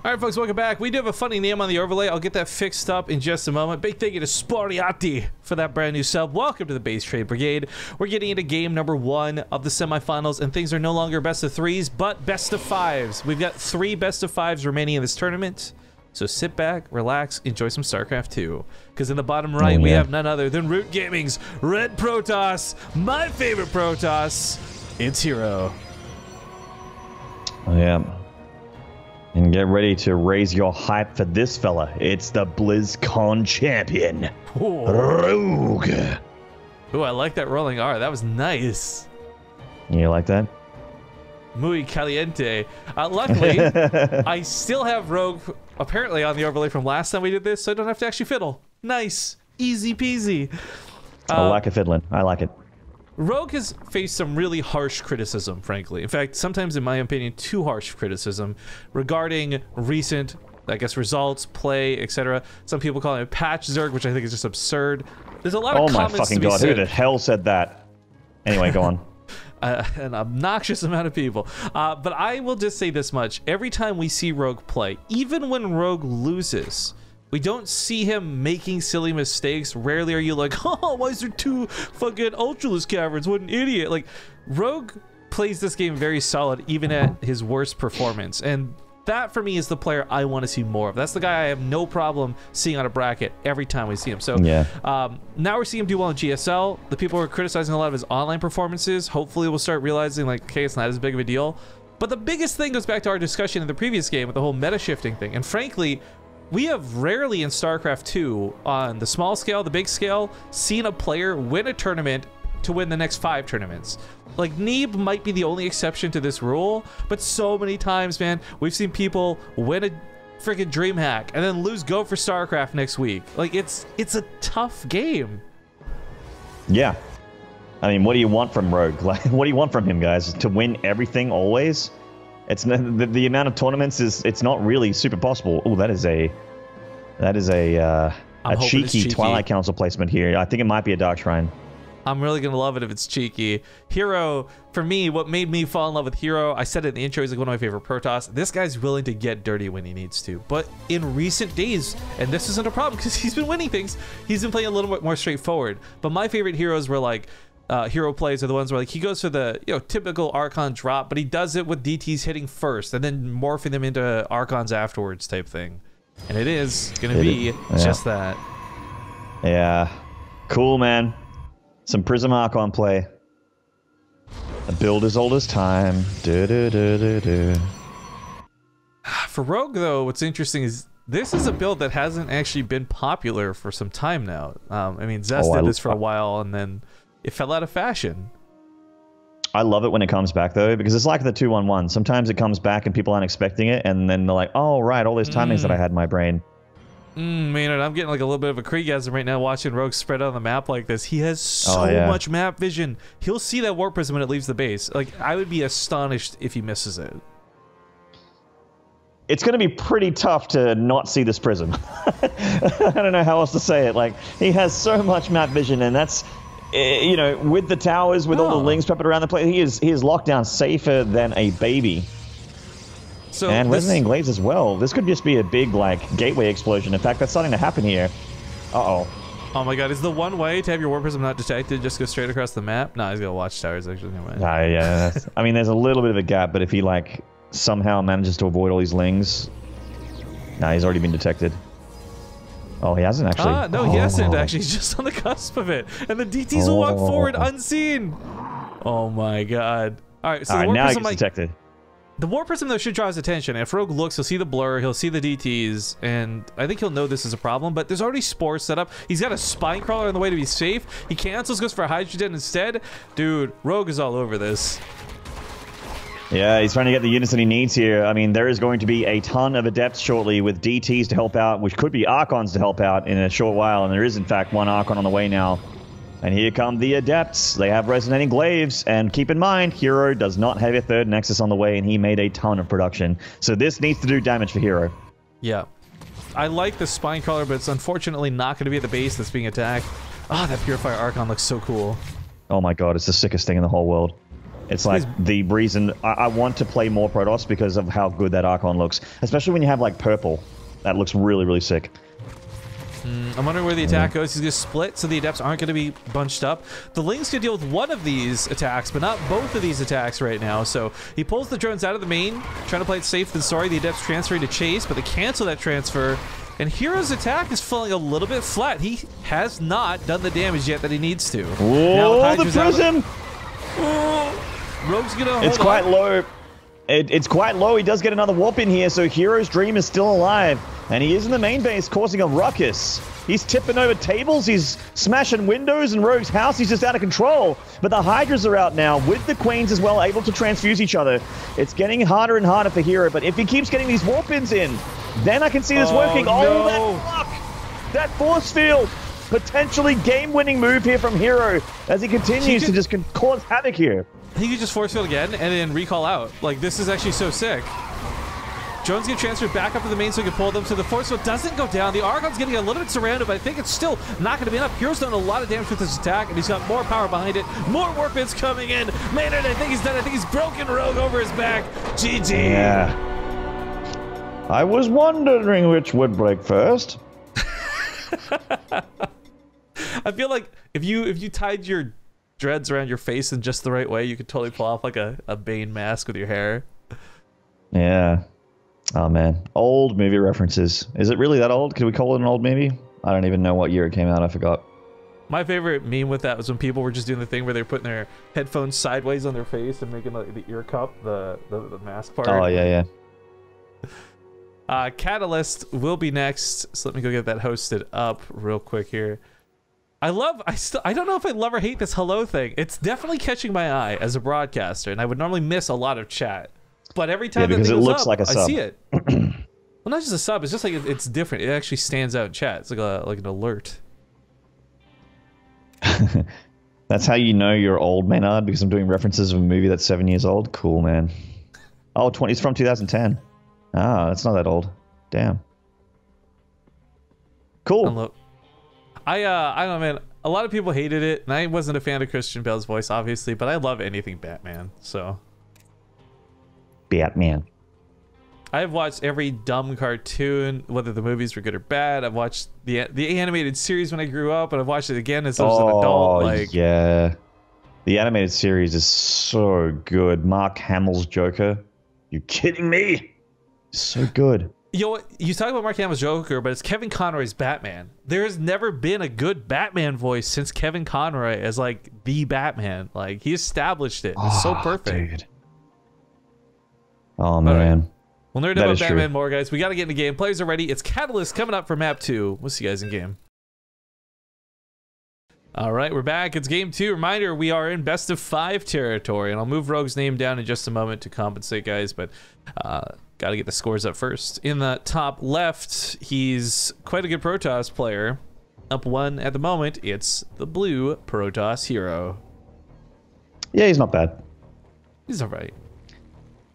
Alright folks, welcome back. We do have a funny name on the overlay. I'll get that fixed up in just a moment. Big thank you to Sporiati for that brand new sub. Welcome to the Base Trade Brigade. We're getting into game number 1 of the semifinals, and things are no longer best of 3s, but best of 5s. We've got 3 best of 5s remaining in this tournament. So sit back, relax, enjoy some StarCraft 2. Because in the bottom right, we have none other than Root Gaming's Red Protoss, my favorite Protoss. It's herO. Oh, yeah. And get ready to raise your hype for this fella. It's the BlizzCon champion, Rogue. Ooh, I like that rolling R. That was nice. You like that? Muy caliente. Luckily, I still have Rogue apparently on the overlay from last time we did this, so I don't have to actually fiddle. Nice. Easy peasy. I like a fiddling. I like it. Rogue has faced some really harsh criticism, frankly. In fact, sometimes, in my opinion, too harsh criticism regarding recent, I guess, results, play, etc. Some people call it patch Zerg, which I think is just absurd. There's a lot of comments to be said. Oh my fucking god, who the hell said that? Anyway, go on. An obnoxious amount of people. But I will just say this much. Every time we see Rogue play, even when Rogue loses, we don't see him making silly mistakes. Rarely are you like, oh, why is there 2 fucking Ultralisk Caverns? What an idiot. Like, Rogue plays this game very solid, even at his worst performance. And that, for me, is the player I want to see more of. That's the guy I have no problem seeing on a bracket every time we see him. So now we're seeing him do well in GSL. The people who are criticizing a lot of his online performances, hopefully we'll start realizing, like, okay, it's not as big of a deal. But the biggest thing goes back to our discussion in the previous game with the whole meta shifting thing. And frankly, we have rarely in StarCraft 2, on the small scale, the big scale, seen a player win a tournament to win the next 5 tournaments. Like, Neeb might be the only exception to this rule, but so many times, man, we've seen people win a freaking DreamHack and then lose Go for StarCraft next week. Like, it's a tough game. Yeah. I mean, what do you want from Rogue? Like, what do you want from him, guys? To win everything always? It's the amount of tournaments it's not really super possible. Oh, that is a cheeky Twilight Council placement here. I think it might be a Dark Shrine. I'm really gonna love it if it's cheeky. herO, for me, what made me fall in love with herO, I said it in the intro, he's like one of my favorite Protoss. This guy's willing to get dirty when he needs to. But in recent days, and this isn't a problem because he's been winning things, he's been playing a little bit more straightforward. But my favorite heroes were like herO plays are the ones where like he goes for the typical Archon drop, but he does it with DTs hitting first and then morphing them into Archons afterwards type thing. And it is gonna be just that. Yeah, cool, man. Some Prism Archon play. A build as old as time. For Rogue, though, what's interesting is this is a build that hasn't actually been popular for some time now. I mean, Zest did this for a while, and then it fell out of fashion. I love it when it comes back, though, because it's like the 2-1-1. Sometimes it comes back and people aren't expecting it, and then they're like, oh, right, all these timings that I had in my brain. Man, I'm getting like a little bit of a Kriegasm right now watching Rogue spread out on the map like this. He has so much map vision. He'll see that Warp Prism when it leaves the base. Like, I would be astonished if he misses it. It's going to be pretty tough to not see this Prism. I don't know how else to say it. Like, he has so much map vision, and that's, you know, with the towers, with all the lings peppered around the place, he is locked down safer than a baby. So and Resonating Glaives as well. This could just be a big, like, gateway explosion. In fact, that's starting to happen here. Uh-oh. Oh my god, is the one way to have your Warp Prism not detected just go straight across the map? No, he's got watchtowers, actually. Yeah, I mean, there's a little bit of a gap, but if he, like, somehow manages to avoid all these lings... Nah, he's already been detected. Oh, he hasn't, actually. No, he hasn't, actually. He's just on the cusp of it. And the DTs will walk forward unseen. Oh my god. Alright, so the Warp now Prism, he's detected. The Warp Prism, though, should draw his attention. If Rogue looks, he'll see the blur, he'll see the DTs, and I think he'll know this is a problem, but there's already Spore set up. He's got a Spine Crawler on the way to be safe. He cancels, goes for a Hydrogen instead. Dude, Rogue is all over this. Yeah, he's trying to get the units that he needs here. I mean, there is going to be a ton of Adepts shortly with DTs to help out, which could be Archons to help out in a short while, and there is, in fact, one Archon on the way now. And here come the Adepts. They have Resonating Glaives, and keep in mind, herO does not have a 3rd Nexus on the way, and he made a ton of production. So this needs to do damage for herO. Yeah. I like the Spine Crawler, but it's unfortunately not going to be at the base that's being attacked. Ah, that Purifier Archon looks so cool. Oh my god, it's the sickest thing in the whole world. It's like the reason I want to play more Protoss because of how good that Archon looks. Especially when you have like purple. That looks really, really sick. I'm wondering where the attack goes. He's going to split, so the Adepts aren't going to be bunched up. The Lings can deal with one of these attacks, but not both of these attacks right now. So he pulls the drones out of the main, trying to play it safe than sorry. The Adepts transferring to Chase, but they cancel that transfer. And herO's attack is falling a little bit flat. He has not done the damage yet that he needs to. Whoa, the Prism! Rogue's going to hold It's quite on. low. It's quite low. He does get another warp in here, so herO's dream is still alive. And he is in the main base causing a ruckus. He's tipping over tables, he's smashing windows, and Rogue's house, he's just out of control. But the Hydras are out now, with the Queens as well, able to transfuse each other. It's getting harder and harder for herO, but if he keeps getting these warp-ins in, then I can see this working. No. Oh, that fuck! That force field! Potentially game-winning move here from herO as he continues to just cause havoc here. He could just force field again and then recall out. Like, this is actually so sick. Drones get transferred back up to the main so he can pull them. So the force field doesn't go down. The Archon's getting a little bit surrounded, but I think it's still not going to be enough. herO's done a lot of damage with this attack, and he's got more power behind it. More warp-ins coming in. Maynard, I think he's done. I think he's broken Rogue over his back. GG. Yeah. I was wondering which would break first. I feel like if you tied your dreads around your face in just the right way, you could totally pull off like a Bane mask with your hair. Yeah. Oh, man. Old movie references. Is it really that old? Can we call it an old movie? I don't even know what year it came out. I forgot. My favorite meme with that was when people were just doing the thing where they're putting their headphones sideways on their face and making like the ear cup, the mask part. Oh, yeah, yeah. Catalyst will be next. So let me go get that hosted up real quick here. I don't know if I love or hate this hello thing. It's definitely catching my eye as a broadcaster, and I would normally miss a lot of chat. But every time that thing goes up, like I see it. Well, not just a sub. It's just like it's different. It actually stands out in chat. It's like an alert. That's how you know you're old, Maynard, because I'm doing references of a movie that's 7 years old. Cool, man. Oh, it's from 2010. Ah, that's not that old. Damn. Cool. I don't know, man. A lot of people hated it, and I wasn't a fan of Christian Bale's voice, obviously, but I love anything Batman, so. Batman. I've watched every dumb cartoon, whether the movies were good or bad. I've watched the animated series when I grew up, and I've watched it again as an adult. Like, yeah. The animated series is so good. Mark Hamill's Joker. You kidding me? So good. You know what? You talk about Mark Hamill's Joker, but it's Kevin Conroy's Batman. There has never been a good Batman voice since Kevin Conroy as like the Batman. Like, he established it. It's so perfect. Dude. Oh, man. We'll nerd about Batman more, guys. We got to get in the game. Players are ready. It's Catalyst coming up for map 2. We'll see you guys in game. All right, we're back. It's game 2. Reminder, we are in best of 5 territory, and I'll move Rogue's name down in just a moment to compensate, guys, but got to get the scores up first. In the top left, he's quite a good Protoss player. Up 1 at the moment, it's the blue Protoss herO. Yeah, he's not bad. He's all right.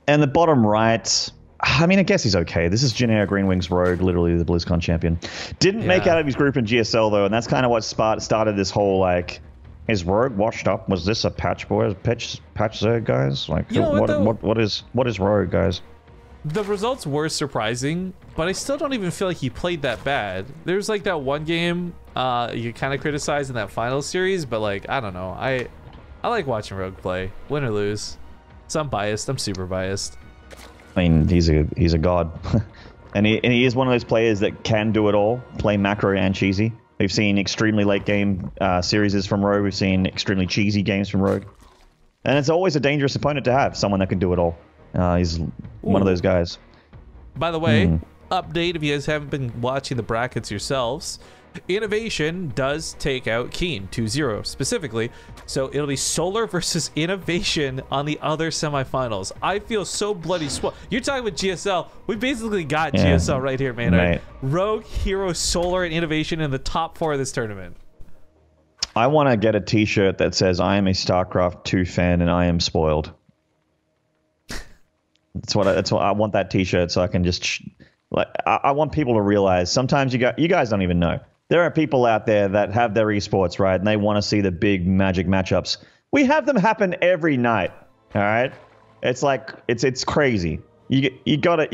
And the bottom right, I mean, I guess he's okay. This is Generic Green Wings Rogue, literally the BlizzCon champion. Didn't make out of his group in GSL, though, and that's kind of what started this whole, like, is Rogue washed up? Was this a patch, boys? Patch Zerg, guys? Like, what is Rogue, guys? The results were surprising, but I still don't even feel like he played that bad. There's, like, that one game you kind of criticized in that final series, but, like, I don't know. I like watching Rogue play, win or lose. So I'm biased. I'm super biased. I mean, he's a god. and he is one of those players that can do it all, play macro and cheesy. We've seen extremely late game series from Rogue. We've seen extremely cheesy games from Rogue. And it's always a dangerous opponent to have, someone that can do it all. He's one of those guys. By the way, update if you guys haven't been watching the brackets yourselves. Innovation does take out Keen 2-0 specifically, so it'll be Solar versus Innovation on the other semifinals. I feel so bloody swell. You're talking with GSL. We basically got GSL right here, man. Right? Rogue, herO, Solar, and Innovation in the top 4 of this tournament. I want to get a t-shirt that says I am a StarCraft 2 fan and I am spoiled. That's what I want, that t-shirt, so I can just I want people to realize sometimes you guys don't even know. There are people out there that have their esports, right? And they want to see the big magic matchups. We have them happen every night. All right, it's like it's crazy. You gotta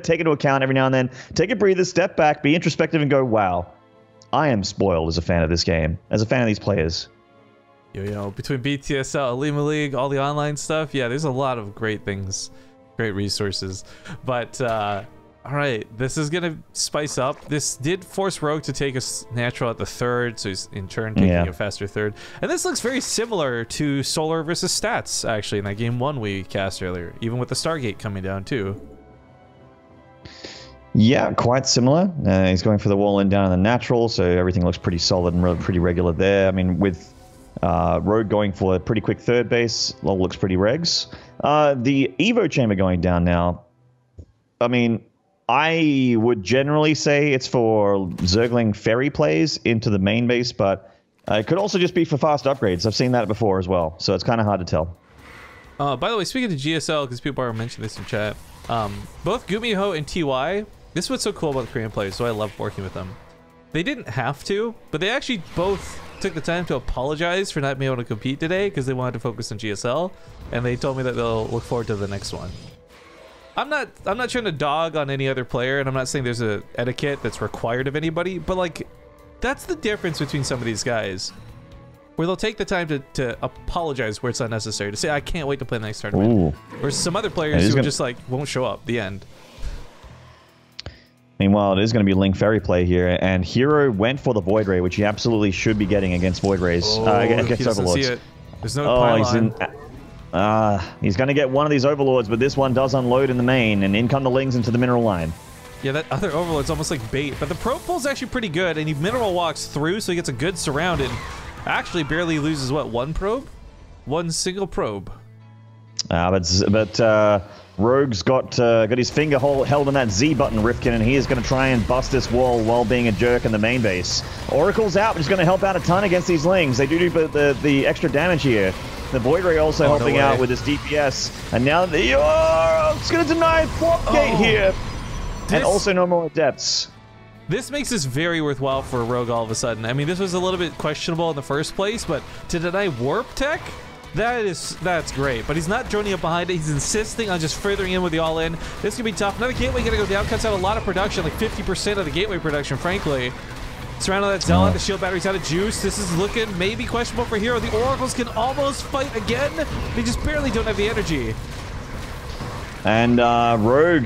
take into account every now and then. Take a breather, step back, be introspective, and go, wow, I am spoiled as a fan of this game, as a fan of these players. You know, between BTSL, Alima League, all the online stuff, yeah, there's a lot of great things, great resources. But all right, this is gonna spice up. This did force rogue to take a natural at the third, so he's in turn taking a faster third. And this looks very similar to Solar versus Stats, actually, in that game 1 we cast earlier, even with the Stargate coming down too. Yeah, quite similar. He's going for the wall in down in the natural, so everything looks pretty solid and pretty regular there. I mean, with rogue going for a pretty quick third base, all looks pretty regs. The Evo chamber going down now. I mean, I would generally say it's for Zergling ferry plays into the main base, but it could also just be for fast upgrades. I've seen that before as well, so it's kind of hard to tell. By the way, speaking of GSL, because people are mentioning this in chat, both Gumiho and TY, this is what's so cool about the Korean players, so I love working with them. They didn't have to, but they actually both took the time to apologize for not being able to compete today because they wanted to focus on GSL, and they told me that they'll look forward to the next one. I'm not trying to dog on any other player, and I'm not saying there's a etiquette that's required of anybody, but like, that's the difference between some of these guys, where they'll take the time to apologize where it's unnecessary, to say I can't wait to play the next tournament. Or some other players who just like won't show up. The end. Meanwhile, it is going to be Link Ferry play here, and herO went for the Void Ray, which he absolutely should be getting against Void Rays. Against Overlords. There's no pylon. He's going to get one of these Overlords, but this one does unload in the main, and in come the Lings into the Mineral line. Yeah, that other Overlord's almost like bait, but the probe pull's actually pretty good, and he Mineral walks through, so he gets a good surround, and actually barely loses, what, one probe? One single probe. But Rogue's got his finger held on that Z button, Rifkin, and he is going to try and bust this wall while being a jerk in the main base. Oracle's out, which is going to help out a ton against these Lings. They do the extra damage here. The Void Ray also helping out with his DPS. And now it's going to deny Flop Gate here. And also no more Adepts. This makes this very worthwhile for Rogue all of a sudden. I mean, this was a little bit questionable in the first place, but to deny Warp Tech? That's great, but he's not joining up behind it. He's insisting on just furthering in with the all-in. This could be tough. Another Gateway gonna go down, cuts out a lot of production, like 50% of the Gateway production, frankly. Surrounded that Zealot, the shield battery's out of juice. This is looking maybe questionable for herO. The Oracles can almost fight again. They just barely don't have the energy. And Rogue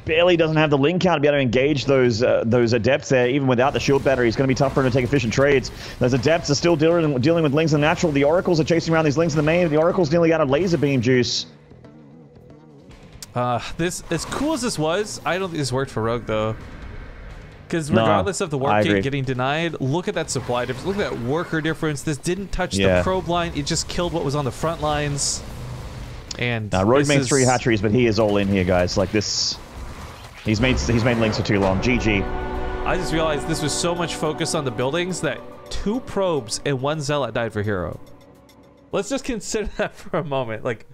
barely doesn't have the link count to be able to engage those Adepts there, even without the shield battery. It's going to be tough for him to take efficient trades. Those Adepts are still dealing with Lings in the natural. The Oracles are chasing around these Lings in the main. The Oracles nearly out of laser beam juice. This, as cool as this was, I don't think this worked for Rogue, though. Because regardless of the Warp Gate getting denied, look at that supply difference. Look at that worker difference. This didn't touch the probe line. It just killed what was on the front lines. And Rogue made 3 hatcheries, but he is all in here, guys. Like this... He's made Lings for too long. GG. I just realized this was so much focus on the buildings that 2 probes and 1 Zealot died for herO. Let's just consider that for a moment. Like,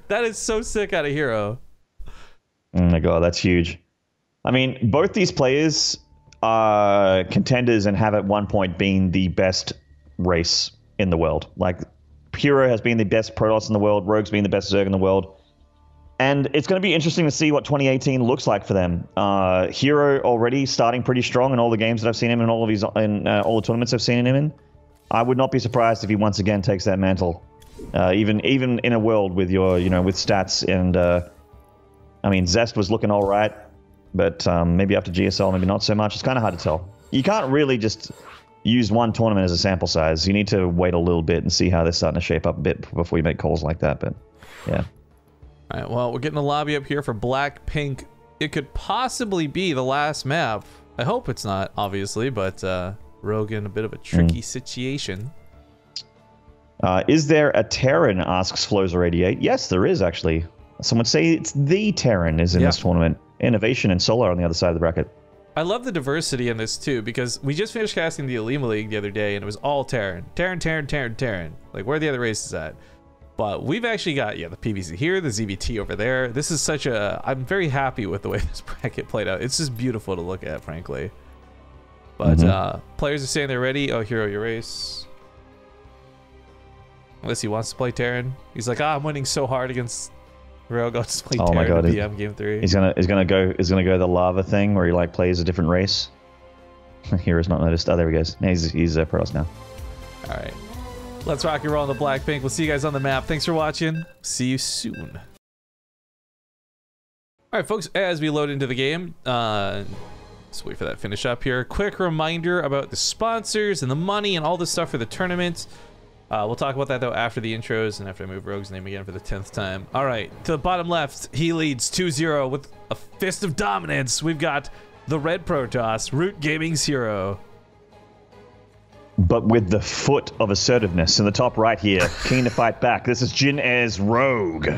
that is so sick out of herO. Oh my god, that's huge. I mean, both these players are contenders and have at one point been the best race in the world. Like, herO has been the best Protoss in the world. Rogue's been the best Zerg in the world. And it's going to be interesting to see what 2018 looks like for them. herO already starting pretty strong in all the games that I've seen him in, all the tournaments I've seen him in. I would not be surprised if he once again takes that mantle, even in a world with with stats and. I mean, Zest was looking all right, but maybe after GSL, maybe not so much. It's kind of hard to tell. You can't really just use one tournament as a sample size. You need to wait a little bit and see how they're starting to shape up a bit before you make calls like that. But yeah. All right, well, we're getting a lobby up here for Blackpink. It could possibly be the last map. I hope it's not, obviously, but Rogue in a bit of a tricky situation. Is there a Terran, asks Flozer88. Yes, there is, actually. Some would say it's the Terran is in this tournament. Innovation and Solar on the other side of the bracket. I love the diversity in this, too, because we just finished casting the Alima League the other day, and it was all Terran. Terran. Like, where are the other races at? But we've actually got, the PVC here, the ZvT over there. This is such a... I'm very happy with the way this bracket played out. It's just beautiful to look at, frankly. But players are saying they're ready. Oh, herO, your race. Unless he wants to play Terran. He's like, I'm winning so hard against Rogue. I'll just play Oh my Terran God, in BM game 3. He's gonna go the lava thing where he like plays a different race. Hero's not noticed. Oh, there he goes. He's Protoss now. All right. Let's rock and roll on the Blackpink. We'll see you guys on the map. Thanks for watching. See you soon. All right, folks, as we load into the game, let's wait for that to finish up here. Quick reminder about the sponsors and the money and all this stuff for the tournament. We'll talk about that, though, after the intros and after I move Rogue's name again for the 10th time. All right, to the bottom left, he leads 2-0 with a fist of dominance. We've got the Red Protoss, Root Gaming's herO. But with the foot of assertiveness in the top right here, keen to fight back. This is Jin as Rogue.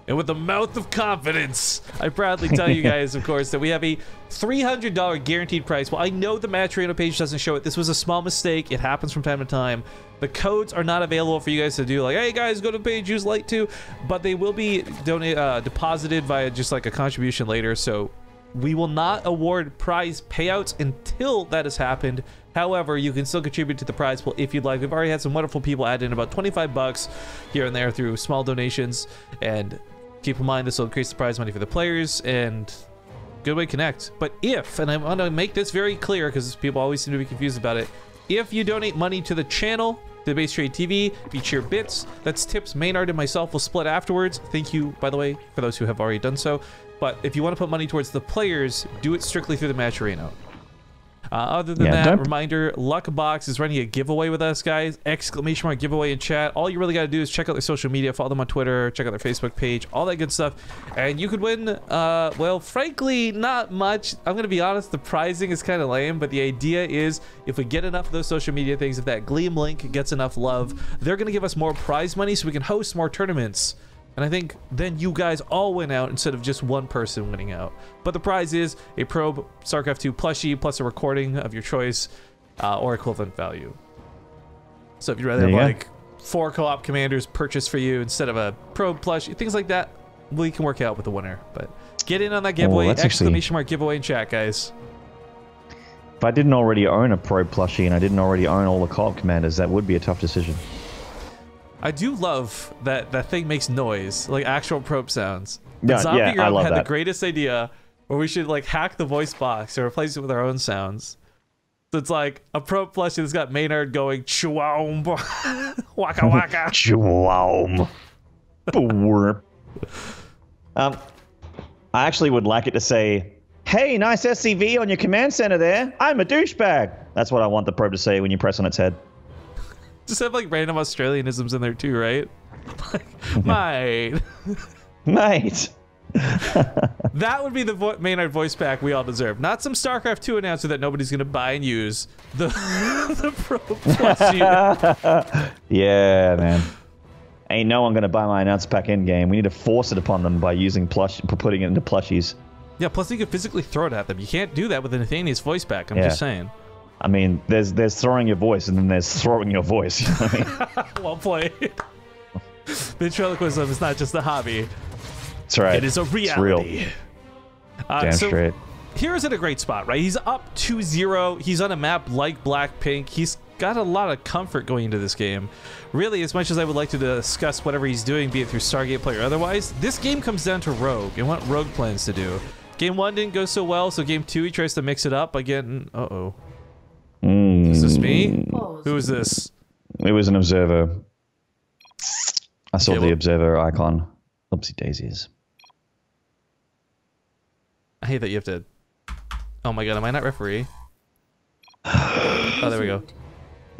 And with the mouth of confidence, I proudly tell you guys, of course, that we have a $300 guaranteed price. Well, I know the Match Arena page doesn't show it. This was a small mistake. It happens from time to time. The codes are not available for you guys to do like, hey guys, go to the page, use Lite 2, but they will be deposited via just like a contribution later. So we will not award prize payouts until that has happened. However, you can still contribute to the prize pool if you'd like. We've already had some wonderful people add in about 25 bucks here and there through small donations. And keep in mind, this will increase the prize money for the players and good way to connect. But if, and I want to make this very clear because people always seem to be confused about it, if you donate money to the channel, the BaseTradeTV, if you cheer bits, that's tips Maynard and myself will split afterwards. Thank you, by the way, for those who have already done so. But if you want to put money towards the players, do it strictly through the Match Arena. Other than that, reminder, Luckbox is running a giveaway with us, guys. Exclamation mark giveaway in chat. All you really got to do is check out their social media, follow them on Twitter, check out their Facebook page, all that good stuff. And you could win, well, frankly, not much. I'm going to be honest, the pricing is kind of lame, but the idea is if we get enough of those social media things, if that Gleam link gets enough love, they're going to give us more prize money so we can host more tournaments. And I think then you guys all win out instead of just one person winning out. But the prize is a Probe StarCraft 2 plushie plus a recording of your choice or equivalent value. So if you'd rather have like 4 co-op commanders purchased for you instead of a Probe plushie, things like that, we can work out with the winner. But get in on that giveaway, exclamation mark giveaway in chat, guys. If I didn't already own a Probe plushie and I didn't already own all the co-op commanders, that would be a tough decision. I do love that that thing makes noise, like actual Probe sounds. Yeah, I love had that. the greatest idea where we should like hack the voice box or replace it with our own sounds. So it's like a Probe plushie that's got Maynard going chwaum waka waka chwaum. I actually would like it to say, "Hey, nice SCV on your command center there. I'm a douchebag." That's what I want the Probe to say when you press on its head. Just have like random Australianisms in there too, right? Like, mate. Mate. That would be the Maynard voice pack we all deserve. Not some StarCraft 2 announcer that nobody's going to buy and use. The Probe plushie. Yeah, man. Ain't no one going to buy my announcer pack in game. We need to force it upon them by using putting it into plushies. Yeah, plus you can physically throw it at them. You can't do that with an Athenius voice pack. I'm just saying. I mean, there's throwing your voice, and then there's throwing your voice. You know what I mean? Well played. Ventriloquism is not just a hobby. That's right. It is a reality. It's real. Damn straight. Hero's in a great spot, right? He's up 2-0. He's on a map like Blackpink. He's got a lot of comfort going into this game. Really, as much as I would like to discuss whatever he's doing, be it through Stargate play or otherwise, this game comes down to Rogue and what Rogue plans to do. Game 1 didn't go so well, so Game 2 he tries to mix it up by getting... Uh-oh. Is this me? Who is this? It was an observer. I saw the observer icon. Oopsie daisies. I hate that you have to... Oh my god, am I not referee? Oh, there we go.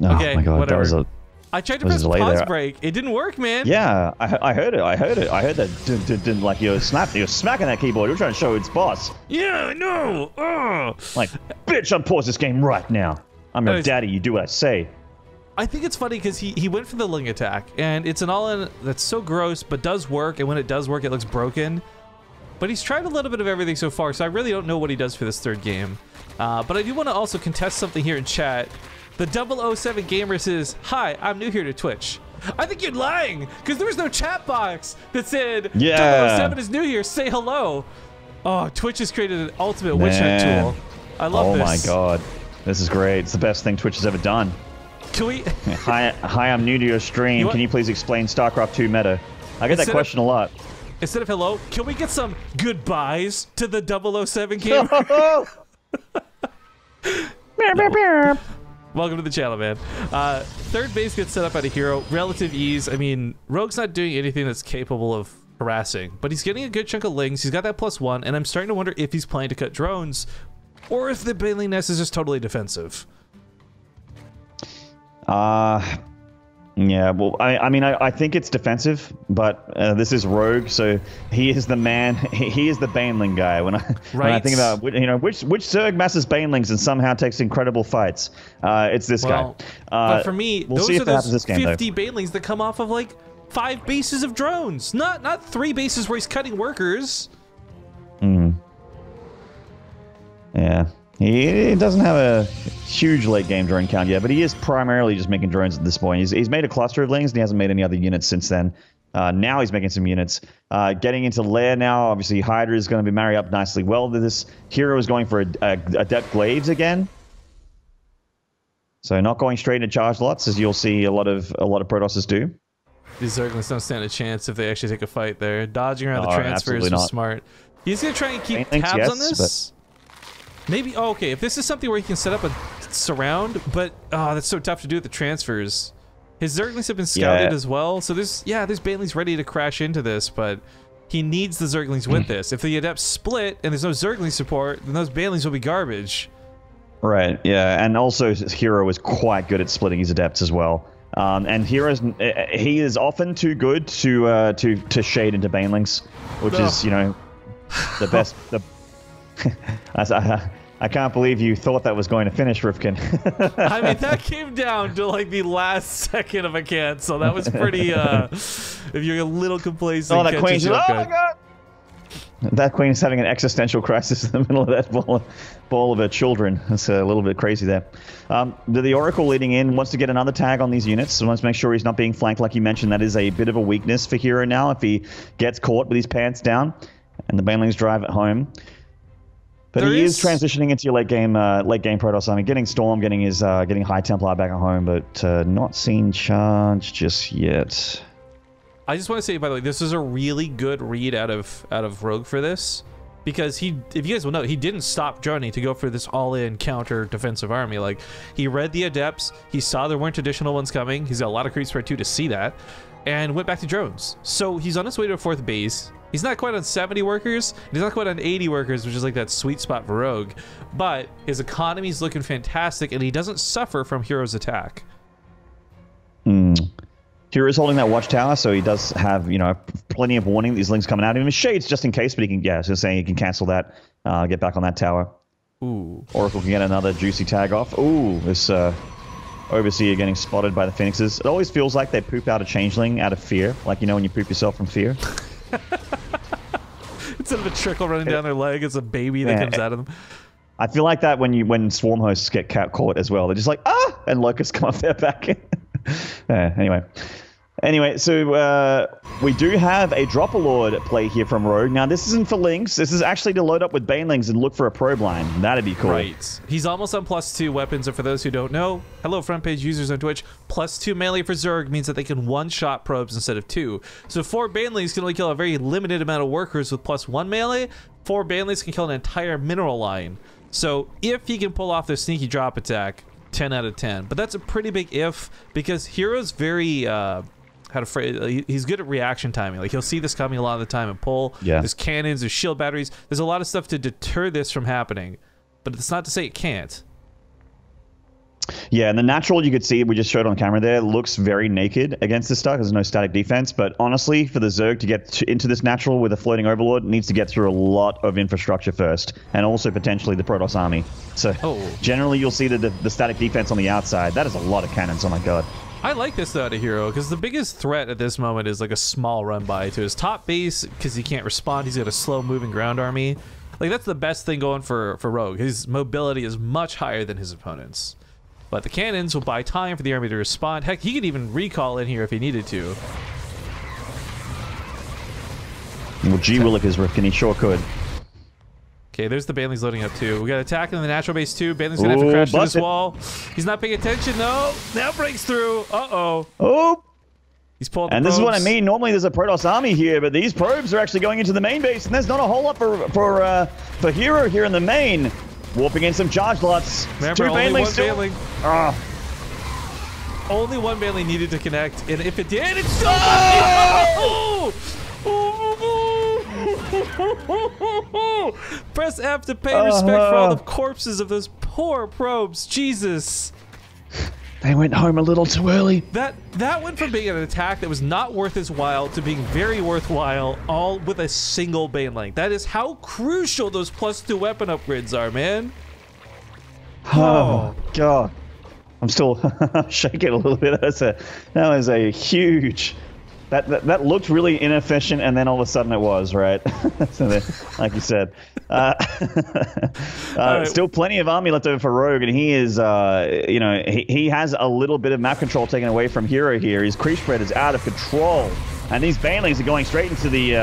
Okay, oh my god, whatever. That was I tried to press pause break. It didn't work, man. Yeah, I heard it. I heard that. Didn't like you're smacking that keyboard. You're trying to show its boss. Yeah, no. Like, bitch, unpause this game right now. I'm your daddy. You do what I say. I think it's funny because he went for the Ling attack, and it's an all-in that's so gross, but does work. And when it does work, it looks broken. But he's tried a little bit of everything so far, so I really don't know what he does for this third game. But I do want to also contest something here in chat. The 007 Gamer says, "Hi, I'm new here to Twitch." I think you're lying, because there was no chat box that said 007 is new here, say hello. Oh, Twitch has created an ultimate witch hunt tool. I love this. Oh my god. This is great. It's the best thing Twitch has ever done. Can we? Hi, I'm new to your stream. Can you please explain StarCraft 2 meta? I get that question a lot. Instead of hello, can we get some goodbyes to the 007 gamer? Welcome to the channel, man. Third base gets set up out of herO. Relative ease. I mean, Rogue's not doing anything that's capable of harassing, but he's getting a good chunk of lings. He's got that +1, and I'm starting to wonder if he's planning to cut drones, or if the Baneling nest is just totally defensive. Yeah, well, I mean, I think it's defensive, but this is Rogue, so he is the man. He is the Baneling guy. When I think about, you know, which Zerg masses Banelings and somehow takes incredible fights, it's this guy. But for me, we'll those see are if that happens this game, 50 Banelings that come off of like 5 bases of drones, not 3 bases where he's cutting workers. Yeah. He doesn't have a huge late game drone count yet, but he is primarily just making drones at this point. He's made a cluster of lings, and he hasn't made any other units since then. Now he's making some units. Getting into lair now, obviously Hydra is going to be married up nicely well to this. herO is going for Adept Glaives again. So not going straight into charge lots, as you'll see a lot of Protosses do. These Zerglings don't stand a chance if they actually take a fight there. Dodging around the transfers was smart. He's going to try and keep tabs on this. Maybe, oh, okay, if this is something where he can set up a surround, but, oh, that's so tough to do with the transfers. His Zerglings have been scouted as well, so there's Banelings ready to crash into this, but he needs the Zerglings with this. If the Adepts split and there's no Zergling support, then those Banelings will be garbage. Right, yeah, and also herO is quite good at splitting his Adepts as well. And he is often too good to shade into Banelings, which is, you know, the best... I can't believe you thought that was going to finish, Rifkin. I mean, that came down to like the last second of a cancel. That was pretty, if you're a little complacent. Oh, that Queen's, oh my god! That Queen is having an existential crisis in the middle of that ball of her children. That's a little bit crazy there. The Oracle leading in wants to get another tag on these units. So wants to make sure he's not being flanked like you mentioned. That is a bit of a weakness for herO now if he gets caught with his pants down and the Banelings drive it home. But he is transitioning into your late game Protoss army, getting Storm, getting High Templar back at home, but not seeing charge just yet. I just want to say, by the way, this is a really good read out of Rogue for this, because if you guys will know, he didn't stop droning to go for this all-in counter defensive army. Like, he read the Adepts, he saw there weren't additional ones coming. He's got a lot of creep spread too to see that, and went back to drones. So he's on his way to a 4th base. He's not quite on 70 workers, and he's not quite on 80 workers, which is like that sweet spot for Rogue, but his economy's looking fantastic, and he doesn't suffer from herO's attack. hero's holding that watchtower, so he does have, you know, plenty of warning these links coming out of him. Shades just in case, but he can, yeah, so saying he can cancel that, get back on that tower. Ooh. Oracle can get another juicy tag off. Ooh, this Overseer getting spotted by the Phoenixes. It always feels like they poop out a changeling out of fear, like, you know, when you poop yourself from fear. Instead of a trickle running down their leg, it's a baby that comes out of them. I feel like that when swarm hosts get caught as well. They're just like, ah, and locusts come off their back. Anyway, so we do have a Dropper Lord play here from Rogue. Now, this isn't for links. This is actually to load up with Banelings and look for a probe line. That'd be cool. Right. He's almost on +2 weapons, and for those who don't know, hello front page users on Twitch, +2 melee for Zerg means that they can one-shot probes instead of 2. So 4 Banelings can only kill a very limited amount of workers with +1 melee. 4 Banelings can kill an entire mineral line. So if he can pull off this sneaky drop attack, 10 out of 10. But that's a pretty big if, because hero's very... he's good at reaction timing. Like, he'll see this coming a lot of the time and pull. Yeah. There's cannons, there's shield batteries. There's a lot of stuff to deter this from happening. But it's not to say it can't. Yeah, and the natural you could see, we just showed on camera there, looks very naked against this stuff. There's no static defense. But honestly, for the Zerg to get into this natural with a floating Overlord, it needs to get through a lot of infrastructure first. And also potentially the Protoss army. So generally you'll see the static defense on the outside. That is a lot of cannons, oh my god. I like this though out of herO, because the biggest threat at this moment is like a small run by to his top base, because he can't respond. He's got a slow moving ground army. Like, that's the best thing going for Rogue. His mobility is much higher than his opponents. But the cannons will buy time for the army to respond. Heck, he could even recall in here if he needed to. Well, gee willikers, Rifkin, he sure could. Okay, there's the Banelings loading up too. We got attack in the natural base too. Baneling's gonna have to crash through this wall. He's not paying attention. No, now breaks through. Uh-oh. Oh. He's pulled the And probes. this is what I mean. Normally there's a Protoss army here, but these probes are actually going into the main base, and there's not a whole lot for herO here in the main. Warping in some charge lots. Remember, Two only one still. Baneling. Only one Baneling needed to connect, and if it did, it's so Press F to pay respect for all the corpses of those poor probes. Jesus. They went home a little too early. That went from being an attack that was not worth his while to being very worthwhile, all with a single Baneling. That is how crucial those +2 weapon upgrades are, man. Oh God. I'm still shaking a little bit. That was a huge... That looked really inefficient, and then all of a sudden it was, right? So like you said. Right. Still plenty of army left over for Rogue, and he is, you know, he has a little bit of map control taken away from herO here. His creep spread is out of control, and these Banelings are going straight into the,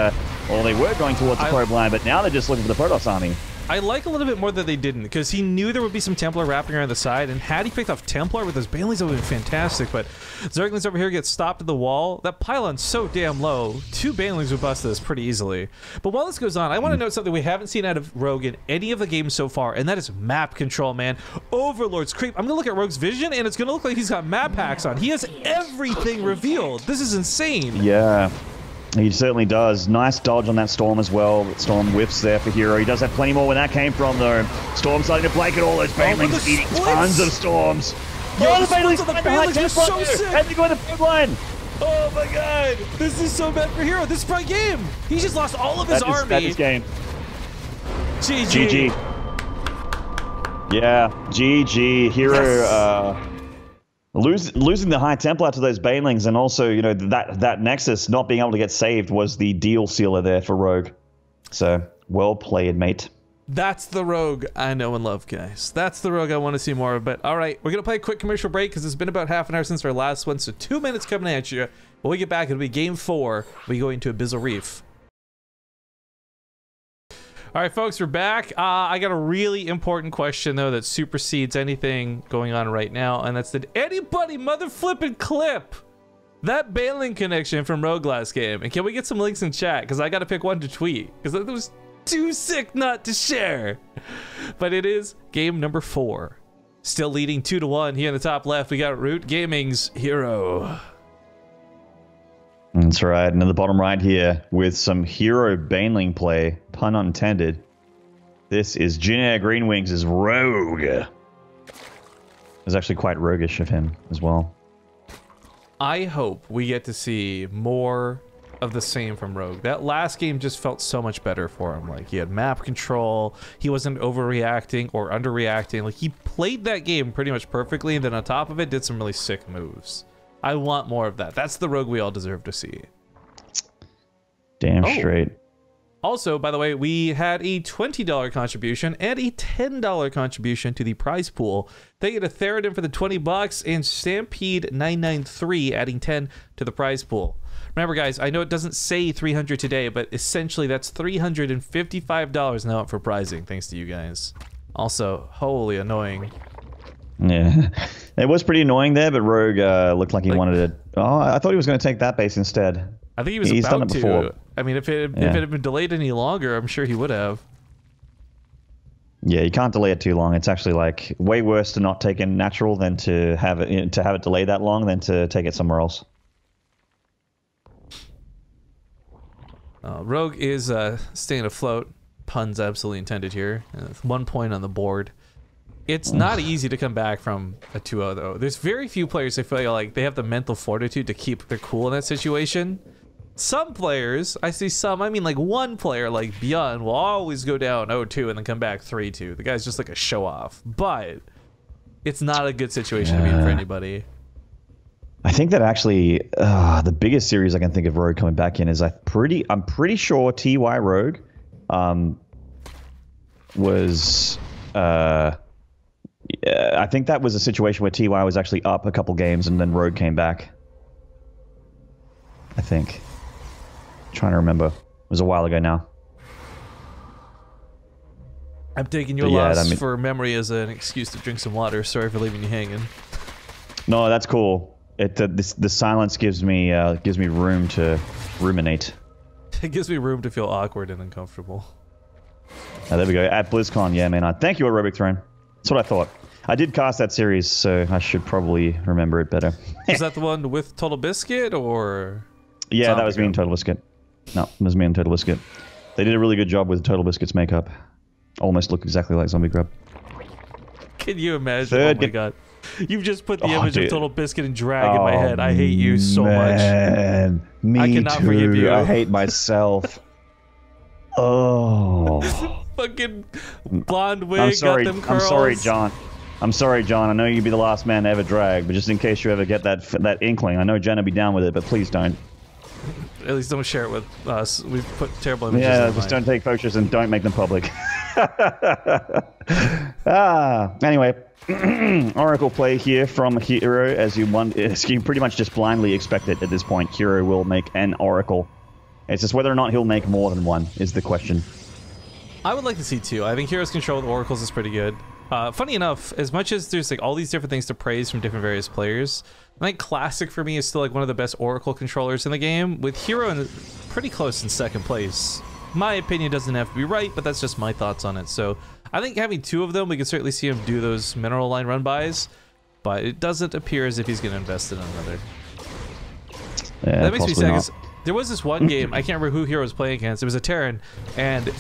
well, they were going towards the probe line, but now they're just looking for the Protoss army. I like a little bit more that they didn't, because he knew there would be some Templar wrapping around the side, and had he picked off Templar with those Banelings, that would have been fantastic, but Zerglings over here get stopped at the wall. That pylon's so damn low. 2 Banelings would bust this pretty easily. But while this goes on, I want to note something we haven't seen out of Rogue in any of the games so far, and that is map control, man. Overlord's creep. I'm going to look at Rogue's vision, and it's going to look like he's got map hacks on. He has everything revealed. This is insane. Yeah. He certainly does. Nice dodge on that Storm as well. Storm whiffs there for herO. He does have plenty more where that came from, though. Storm starting to blanket all those Banelings, eating tons of Storms. Yo, the Banelings are so sick! And they go in the probe line! Oh my god! This is so bad for herO. This is my game! He just lost all of his army. That is game. GG. Yeah, GG. herO, losing the High Templar to those Banelings, and also, you know, that Nexus not being able to get saved was the deal sealer there for Rogue. So, well played, mate. That's the Rogue I know and love, guys. That's the Rogue I want to see more of. But all right, we're going to play a quick commercial break because it's been about half an hour since our last one. So 2 minutes coming at you. When we get back, it'll be game 4. We go into Abyssal Reef. All right, folks, we're back. I got a really important question, though, that supersedes anything going on right now, and that's, did anybody mother flipping clip that Baneling connection from Rogue last game? And can we get some links in chat? Because I got to pick one to tweet, because it was too sick not to share. But it is game number 4. Still leading 2-1 here in the top left. We got Root Gaming's herO. That's right, and in the bottom right here, with some herO Baneling play, pun unintended, this is Jinair Greenwings' Rogue. It's actually quite roguish of him as well. I hope we get to see more of the same from Rogue. That last game just felt so much better for him. Like, he had map control, he wasn't overreacting or underreacting. Like, he played that game pretty much perfectly, and then on top of it, did some really sick moves. I want more of that. That's the Rogue we all deserve to see. Damn straight. Also, by the way, we had a $20 contribution and a $10 contribution to the prize pool. They get a Theridin for the 20 bucks and Stampede 993 adding 10 to the prize pool. Remember, guys, I know it doesn't say 300 today, but essentially that's $355 now up for prizing, thanks to you guys. Also, holy annoying. Yeah, it was pretty annoying there, but Rogue looked like he wanted it. Oh, I thought he was going to take that base instead. I think he was He's about done it to. before. I mean, if it had been delayed any longer, I'm sure he would have. Yeah, you can't delay it too long. It's actually like way worse to not take it natural than to have it delayed that long than to take it somewhere else. Rogue is staying afloat. Puns absolutely intended here. 1 point on the board. It's not easy to come back from a 2-0, though. There's very few players I feel like they have the mental fortitude to keep their cool in that situation. Some players, I see some, I mean like one player like Beyond will always go down 0-2 and then come back 3-2. The guy's just like a show-off. But it's not a good situation to be in for anybody. I think that actually the biggest series I can think of Rogue coming back in is I'm pretty sure TY Rogue was... I think that was a situation where TY was actually up a couple games and then Rogue came back. I think. I'm trying to remember. It was a while ago now. I'm taking your loss for memory as an excuse to drink some water. Sorry for leaving you hanging. No, that's cool. The silence gives me room to ruminate. It gives me room to feel awkward and uncomfortable. Oh, there we go. At BlizzCon, yeah, man. Thank you, Aerobic Throne. That's what I thought. I did cast that series, so I should probably remember it better. Is that the one with Total Biscuit, or...? Yeah, that was me and Total Biscuit. No, it was me and Total Biscuit. They did a really good job with Total Biscuit's makeup. Almost look exactly like Zombie Grub. Can you imagine? Oh my god. You've just put the image of Total Biscuit and drag in my head. I hate you so much. Me I cannot too. forgive you. I hate myself. Oh. Fucking blonde wig, I'm sorry, got them curls. I'm sorry, John. I'm sorry, John. I know you'd be the last man to ever drag, but just in case you ever get that inkling, I know Jen will be down with it, but please don't. At least don't share it with us. We've put terrible images Yeah, just don't take photos and don't make them public. Anyway, Oracle play here from herO, as you pretty much just blindly expect it at this point. herO will make an Oracle. It's just whether or not he'll make more than one is the question. I would like to see two. I think herO's control with Oracles is pretty good. Funny enough, as much as there's like all these different things to praise from different various players, I think Classic for me is still like one of the best Oracle controllers in the game, with herO pretty close in second place. My opinion doesn't have to be right, but that's just my thoughts on it. So I think having two of them, we can certainly see him do those mineral line run-bys, but it doesn't appear as if he's going to invest in another. Yeah, that makes me sad. There was this one game, I can't remember who herO was playing against. It was a Terran, and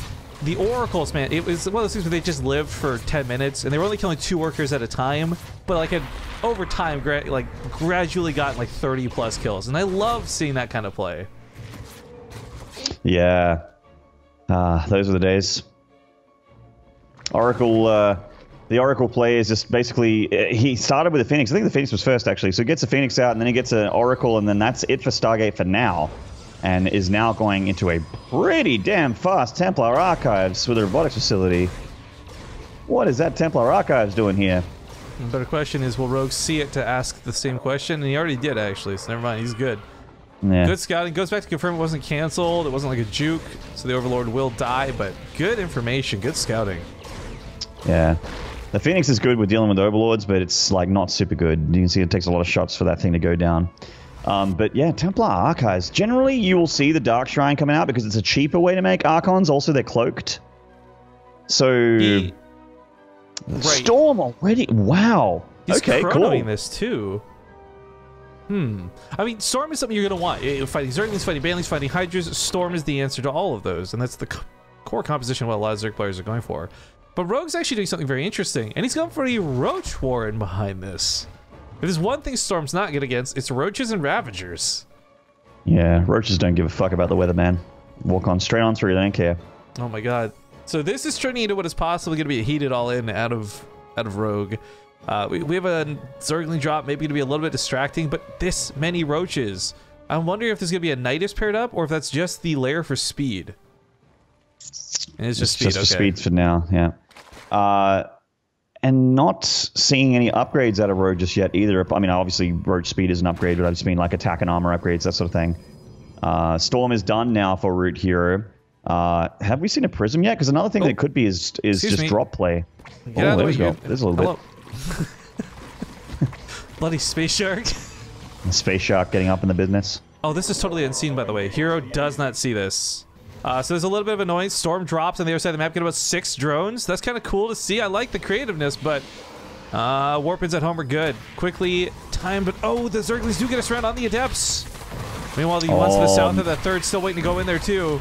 the Oracles, man, it was one of those things where they just lived for 10 minutes, and they were only killing 2 workers at a time, but like over time, gradually got like 30 plus kills, and I love seeing that kind of play. Yeah, those are the days. Oracle, the Oracle play is just basically, he started with the Phoenix. I think the Phoenix was first, actually. So he gets the Phoenix out, and then he gets an Oracle, and then that's it for Stargate for now. And is now going into a pretty damn fast Templar Archives with a robotics facility. What is that Templar Archives doing here? The better question is, will Rogue see it to ask the same question? And he already did, actually, so never mind, he's good. Yeah. Good scouting. Goes back to confirm it wasn't canceled. It wasn't like a juke, so the Overlord will die, but good information, good scouting. Yeah. The Phoenix is good with dealing with Overlords, but it's like not super good. You can see it takes a lot of shots for that thing to go down. But yeah, Templar Archives. Generally, you will see the Dark Shrine coming out because it's a cheaper way to make Archons. Also, they're cloaked. So... Right. Storm already? Wow. He's okay, chronoing cool. this too. I mean, Storm is something you're going to want. Fighting Zerglings, fighting Banelings, fighting Hydras, Storm is the answer to all of those. And that's the core composition of what a lot of Zerg players are going for. But Rogue's actually doing something very interesting. And he's going for a Roach Warren behind this. If there's one thing Storm's not good against, it's Roaches and Ravagers. Yeah, Roaches don't give a fuck about the weather, man. Walk on straight on through, they don't care. Oh my god. So this is turning into what is possibly going to be a heated all-in out of Rogue. We have a Zergling drop, maybe going to be a little bit distracting, but this many Roaches. I'm wondering if there's going to be a Nidus paired up, or if that's just the layer for speed. And it's just speed, just for speed for now, yeah. And not seeing any upgrades out of Rogue just yet either. I mean, obviously, Roach speed is an upgrade, but I just mean like attack and armor upgrades, that sort of thing. Storm is done now for Root herO. Have we seen a Prism yet? Because another thing that could be is just drop play. Yeah, there we go. There's a little bit. Bloody Space Shark. The Space Shark getting up in the business. Oh, this is totally unseen, by the way. herO does not see this. So there's a little bit of annoyance. Storm drops on the other side of the map, get about 6 drones. That's kind of cool to see. I like the creativeness, but Warpins at home are good. Quickly timed, but oh, the Zerglings do get us around on the Adepts. Meanwhile, the ones to the south of the third still waiting to go in there too.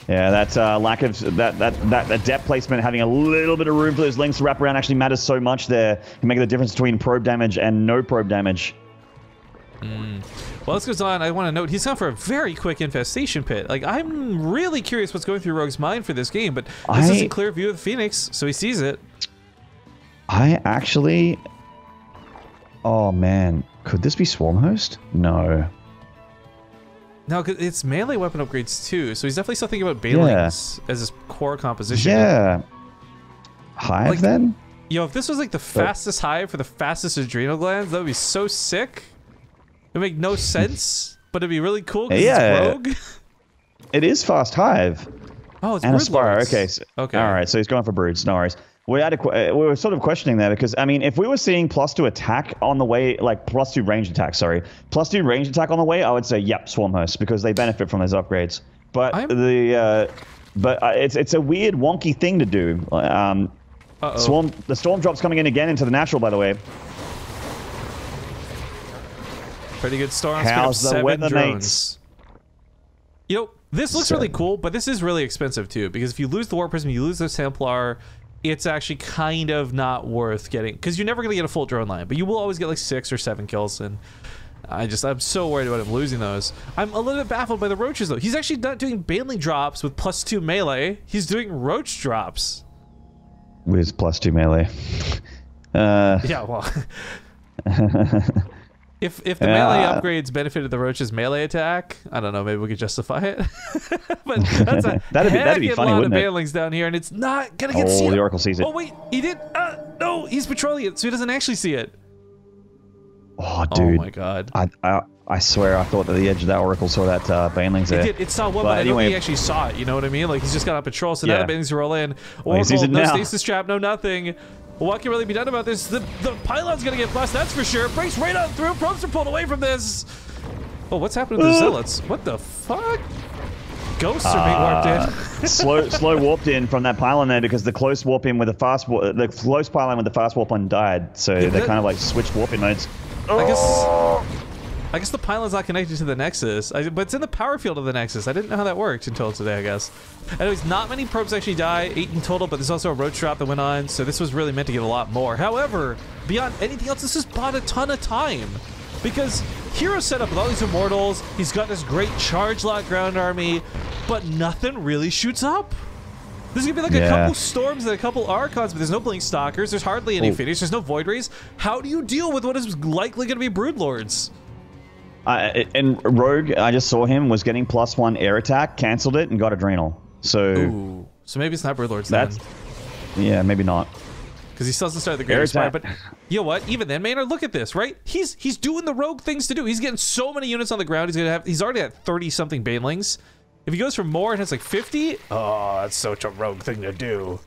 Yeah, that lack of that Adept placement, having a little bit of room for those links to wrap around actually matters so much there. Can make the difference between probe damage and no probe damage. Well, this goes on. I want to note he's gone for a very quick infestation pit. Like, I'm really curious what's going through Rogue's mind for this game, but this is a clear view of the Phoenix, so he sees it. I actually... Oh, man. Could this be Swarm Host? No. No, because it's melee weapon upgrades too, so he's definitely still thinking about Banelings as his core composition. Yeah. Hive, like, then? Yo, if this was like the fastest Hive for the fastest adrenal glands, that would be so sick. It would make no sense, but it'd be really cool because it's Rogue. It is fast Hive. Oh, it's and a Brood Spire. Lords. Okay. So, Okay. All right. So he's going for broods. No worries. We were sort of questioning that because, I mean, if we were seeing +2 attack on the way, like +2 range attack, sorry, +2 range attack on the way, I would say, yep, Swarm Host, because they benefit from those upgrades. But it's a weird, wonky thing to do. The Storm Drop's coming in again into the natural, by the way. Pretty good storm. How's the 7 weather, drones. You know, this looks really cool, but this is really expensive too, because if you lose the Warp Prism, you lose the Templar, it's actually kind of not worth getting, because you're never going to get a full drone line, but you will always get like 6 or 7 kills, and I'm so worried about him losing those. I'm a little bit baffled by the roaches though. He's actually not doing Baneling drops with +2 melee. He's doing roach drops. With +2 melee. Yeah, well. If the melee upgrades benefited the roach's melee attack, I don't know, maybe we could justify it. But that's a that'd be funny, lot wouldn't of it? Banelings down here, and it's not gonna get seen. Oh, the Oracle sees it. Oh wait, he did. No, he's patrolling it, so he doesn't actually see it. Oh, dude. Oh my god. I swear I thought that the edge of that Oracle saw that Banelings there. It did. It saw one, but I don't think he actually saw it. You know what I mean? Like, he's just got on patrol, so now the Banelings roll in. Oracle, no stasis trap, no nothing. What can really be done about this? The pylon's gonna get blessed, that's for sure. Breaks right on through. Probes are pulled away from this. Oh, what's happening to the Zealots? What the fuck? Ghosts are being warped in. slow warped in from that pylon there because the close warp in with the close pylon with the fast warp on died. So they kind of like switched warp in modes. I guess the pylon's not connected to the Nexus, but it's in the power field of the Nexus. I didn't know how that worked until today, I guess. Anyways, not many probes actually die, 8 in total, but there's also a roach drop that went on, so this was really meant to get a lot more. However, beyond anything else, this has bought a ton of time. Because herO's set up with all these Immortals, he's got this great charge lock ground army, but nothing really shoots up. There's gonna be like a couple Storms and a couple Archons, but there's no Blink Stalkers, there's hardly any Finish, there's no Void Rays. How do you deal with what is likely gonna be Broodlords? And Rogue, I just saw him, was getting +1 air attack, cancelled it, and got Adrenal. So maybe it's not Broodlords then. Yeah, maybe not. Because he still doesn't start the Greater Spire, but you know what? Even then, Maynard, look at this, right? He's doing the Rogue things to do. He's getting so many units on the ground. He's already at 30-something Banelings. If he goes for more and has like 50, oh, that's such a Rogue thing to do.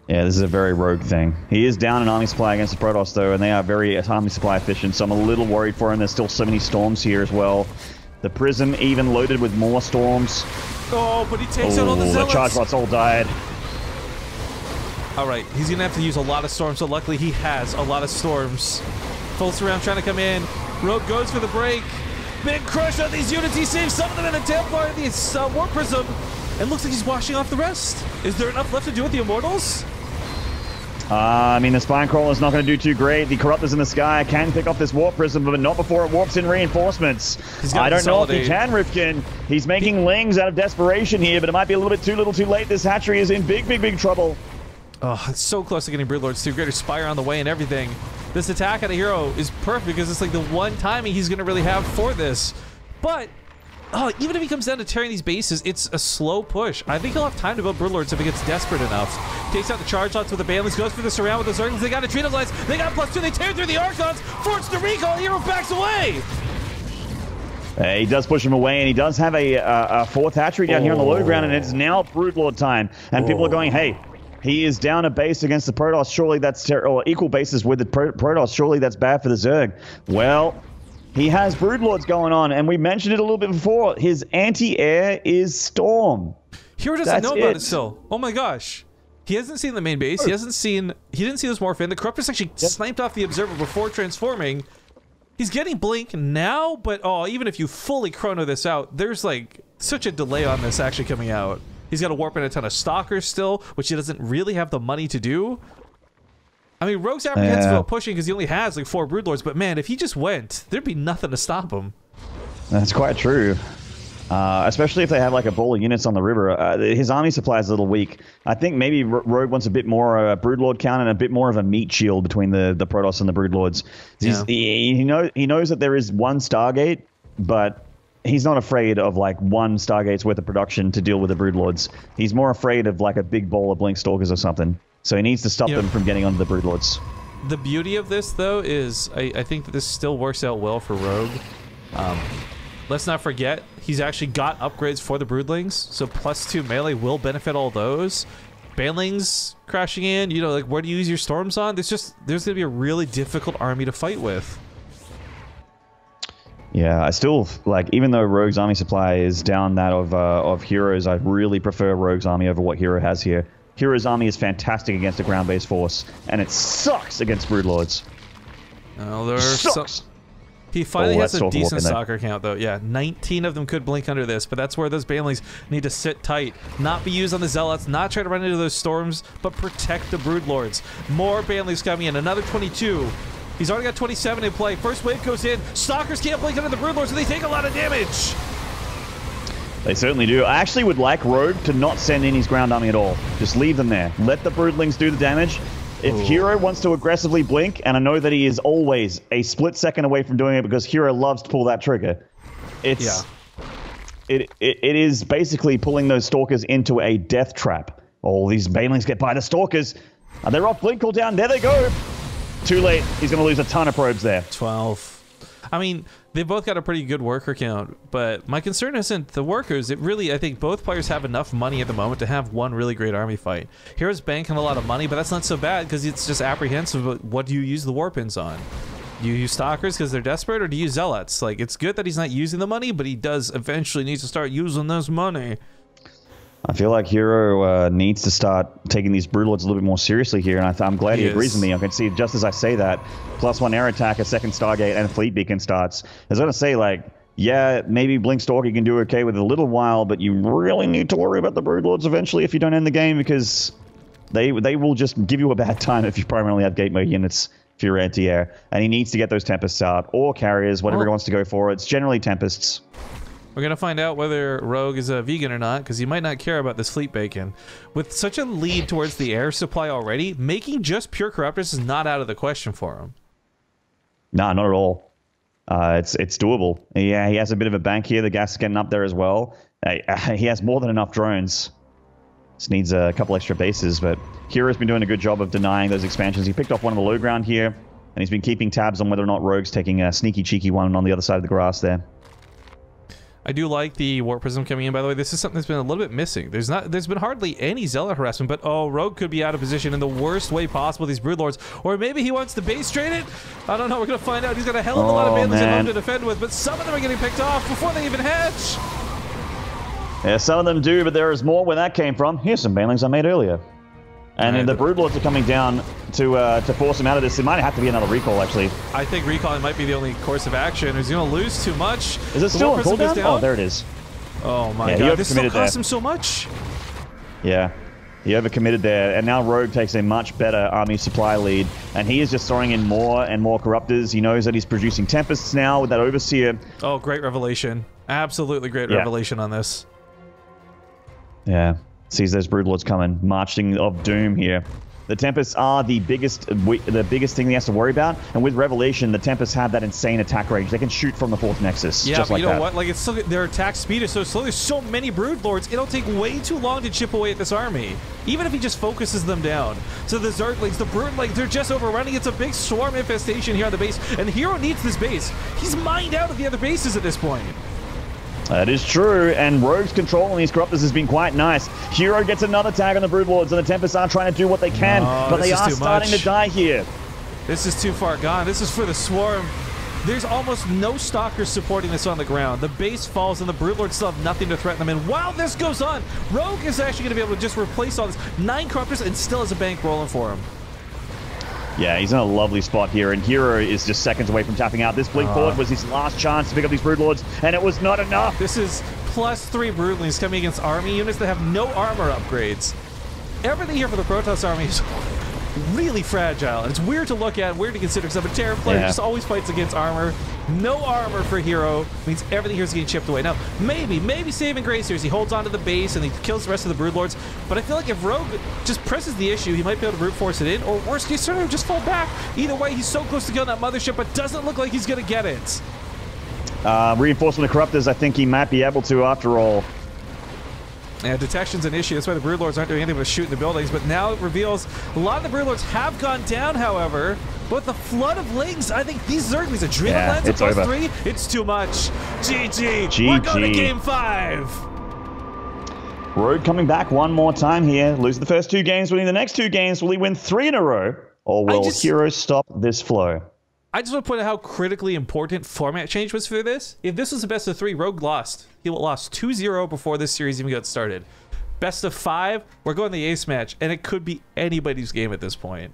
Yeah, this is a very Rogue thing. He is down in army supply against the Protoss, though, and they are very army supply efficient, so I'm a little worried for him. There's still so many Storms here as well. The Prism even loaded with more Storms. Oh, but he takes out all the Zealots. The charge bots all died. All right, he's going to have to use a lot of Storms, so luckily he has a lot of Storms. Pulse around trying to come in. Rogue goes for the break. Big crush on these units. He saves some of them in the Templar, the Warp Prism, and looks like he's washing off the rest. Is there enough left to do with the Immortals? I mean, the Spine Crawler's not going to do too great. The Corruptors in the sky can pick off this Warp Prism, but not before it warps in reinforcements. I don't know if he can, Rifkin. He's making Lings out of desperation here, but it might be a little bit too little too late. This hatchery is in big trouble. Oh, it's so close to getting Broodlords too. Greater Spire on the way and everything. This attack out of herO is perfect because it's like the one timing he's going to really have for this. But even if he comes down to tearing these bases, it's a slow push. I think he'll have time to build Broodlords if he gets desperate enough. Takes out the charge lots with the Banelings, goes for the surround with the Zerglings. They got Adrenal Glands. They got +2. They tear through the Archons. Forced to recall. herO backs away. He does push him away, and he does have a fourth hatchery down here on the low ground, and it's now Broodlord time. And people are going, hey, he is down a base against the Protoss. Surely that's or equal bases with the Protoss. Surely that's bad for the Zerg. Well, he has Broodlords going on, and we mentioned it a little bit before. His anti-air is Storm. herO doesn't know about it still. Oh my gosh. He hasn't seen the main base. He didn't see this morph in. The Corruptors actually sniped off the Observer before transforming. He's getting Blink now, but even if you fully chrono this out, there's like such a delay on this actually coming out. He's got to warp in a ton of Stalkers still, which he doesn't really have the money to do. I mean, Rogue's apprehensive about pushing because he only has like 4 Broodlords, but man, if he just went, there'd be nothing to stop him. That's quite true. Especially if they have like a ball of units on the river. His army supply is a little weak. I think maybe Rogue wants a bit more Broodlord count and a bit more of a meat shield between the Protoss and the Broodlords. He knows that there is one Stargate, but he's not afraid of like one Stargate's worth of production to deal with the Broodlords. He's more afraid of like a big ball of Blink Stalkers or something. So he needs to stop them from getting onto the Broodlords. The beauty of this, though, is I think that this still works out well for Rogue. let's not forget, he's actually got upgrades for the Broodlings, so +2 melee will benefit all those. Banelings crashing in, you know, like, where do you use your storms on? There's gonna be a really difficult army to fight with. Yeah, I still, like, even though Rogue's army supply is down that of herO's, I really prefer Rogue's army over what herO has here. herO's army is fantastic against a ground-based force, and it sucks against Broodlords. Oh, sucks! He finally has a decent soccer count, though. Yeah, 19 of them could blink under this, but that's where those Banelings need to sit tight. Not be used on the Zealots, not try to run into those storms, but protect the Broodlords. More Banelings coming in, another 22. He's already got 27 in play. First wave goes in. Stalkers can't blink under the Broodlords, and they take a lot of damage. They certainly do. I actually would like Rogue to not send in his ground army at all. Just leave them there. Let the Broodlings do the damage. If herO wants to aggressively blink, and I know that he is always a split second away from doing it because herO loves to pull that trigger, it is basically pulling those Stalkers into a death trap. All these Banelings get by the Stalkers. They're off blink cooldown. There they go. Too late. He's going to lose a ton of probes there. 12. I mean, they both got a pretty good worker count, but my concern isn't the workers. It really, I think both players have enough money at the moment to have one really great army fight. herO's banking a lot of money, but that's not so bad because it's just apprehensive about what do you use the Warpins on. Do you use Stalkers because they're desperate, or do you use Zealots? Like, it's good that he's not using the money, but he does eventually need to start using this money. I feel like herO needs to start taking these Broodlords a little bit more seriously here, and I'm glad he agrees with me. I can see just as I say that, +1 air attack, a second Stargate, and a Fleet Beacon starts. I was going to say, like, yeah, maybe Blink Stalker can do okay with a little while, but you really need to worry about the Broodlords eventually if you don't end the game, because they will just give you a bad time if you primarily have gate mode units for your anti-air. And he needs to get those Tempests out, or Carriers, whatever he wants to go for. It's generally Tempests. We're going to find out whether Rogue is a vegan or not, because he might not care about this Fleet Bacon. With such a lead towards the air supply already, making just pure Corruptors is not out of the question for him. Nah, not at all. It's doable. Yeah, he has a bit of a bank here. The gas is getting up there as well. He has more than enough drones. Just needs a couple extra bases, but herO's been doing a good job of denying those expansions. He picked off one of the low ground here, and he's been keeping tabs on whether or not Rogue's taking a sneaky, cheeky one on the other side of the grass there. I do like the Warp Prism coming in, by the way. This is something that's been a little bit missing. There's been hardly any Zealot harassment, but oh, Rogue could be out of position in the worst way possible, these Broodlords. Or maybe he wants to base trade it? I don't know, we're going to find out. He's got a hell of a lot of Banelings at home to defend with, but some of them are getting picked off before they even hatch. Yeah, some of them do, but there is more where that came from. Here's some Banelings I made earlier. And the Broodlords are coming down to force him out of this. It might have to be another recall, actually. I think recalling might be the only course of action. He's going to lose too much. Is it still on cooldown? Oh, there it is. Oh my god, this still costs him so much. Yeah, he overcommitted there, and now Rogue takes a much better army supply lead, and he is just throwing in more and more Corruptors. He knows that he's producing Tempests now with that Overseer. Oh, great revelation. Absolutely great revelation on this. Yeah. Sees those Broodlords coming, marching of doom here. The Tempests are the biggest thing he has to worry about, and with Revelation, the Tempests have that insane attack range. They can shoot from the 4th Nexus. Yeah, just but like you know what? Like, it's still, their attack speed is so slow. There's so many Broodlords, it'll take way too long to chip away at this army, even if he just focuses them down. So the Zerglings, the Broodlings, they're just overrunning. It's a big swarm infestation here on the base, and herO needs this base. He's mined out of the other bases at this point. That is true, and Rogue's control on these Corruptors has been quite nice. herO gets another tag on the Broodlords, and the Tempests are trying to do what they can, but they are starting to die here. This is too far gone. This is for the swarm. There's almost no Stalkers supporting this on the ground. The base falls, and the Broodlords still have nothing to threaten them. And while this goes on, Rogue is actually going to be able to just replace all this. 9 Corruptors, and still has a bank rolling for him. Yeah, he's in a lovely spot here, and herO is just seconds away from tapping out. This blink forward was his last chance to pick up these Broodlords, and it was not enough. This is +3 Broodlings coming against army units that have no armor upgrades. Everything here for the Protoss army is really fragile, and it's weird to look at, weird to consider, because I'm a Terran player just always fights against armor. No armor for herO means everything here is getting chipped away. Now, maybe saving grace here is he holds onto the base and he kills the rest of the Broodlords, but I feel like if Rogue just presses the issue, he might be able to brute force it in, or worst case scenario, just fall back. Either way, he's so close to killing that mothership, but doesn't look like he's going to get it. Reinforcement of Corruptors, I think he might be able to after all. Yeah, detection's an issue. That's why the Broodlords aren't doing anything but shooting the buildings. But now it reveals a lot of the Broodlords have gone down, however. But the flood of lings, I think these Zerglings, a Dream Yeah, Lens it's plus over. 3, it's too much. GG. GG. We're going to game 5. Rogue coming back one more time here. Losing the first 2 games, winning the next 2 games. Will he win 3 in a row? Or will herO stop this flow? I just want to point out how critically important format change was for this. If this was the best of 3, Rogue lost. He lost 2-0 before this series even got started. Best of 5, we're going the ace match, and it could be anybody's game at this point.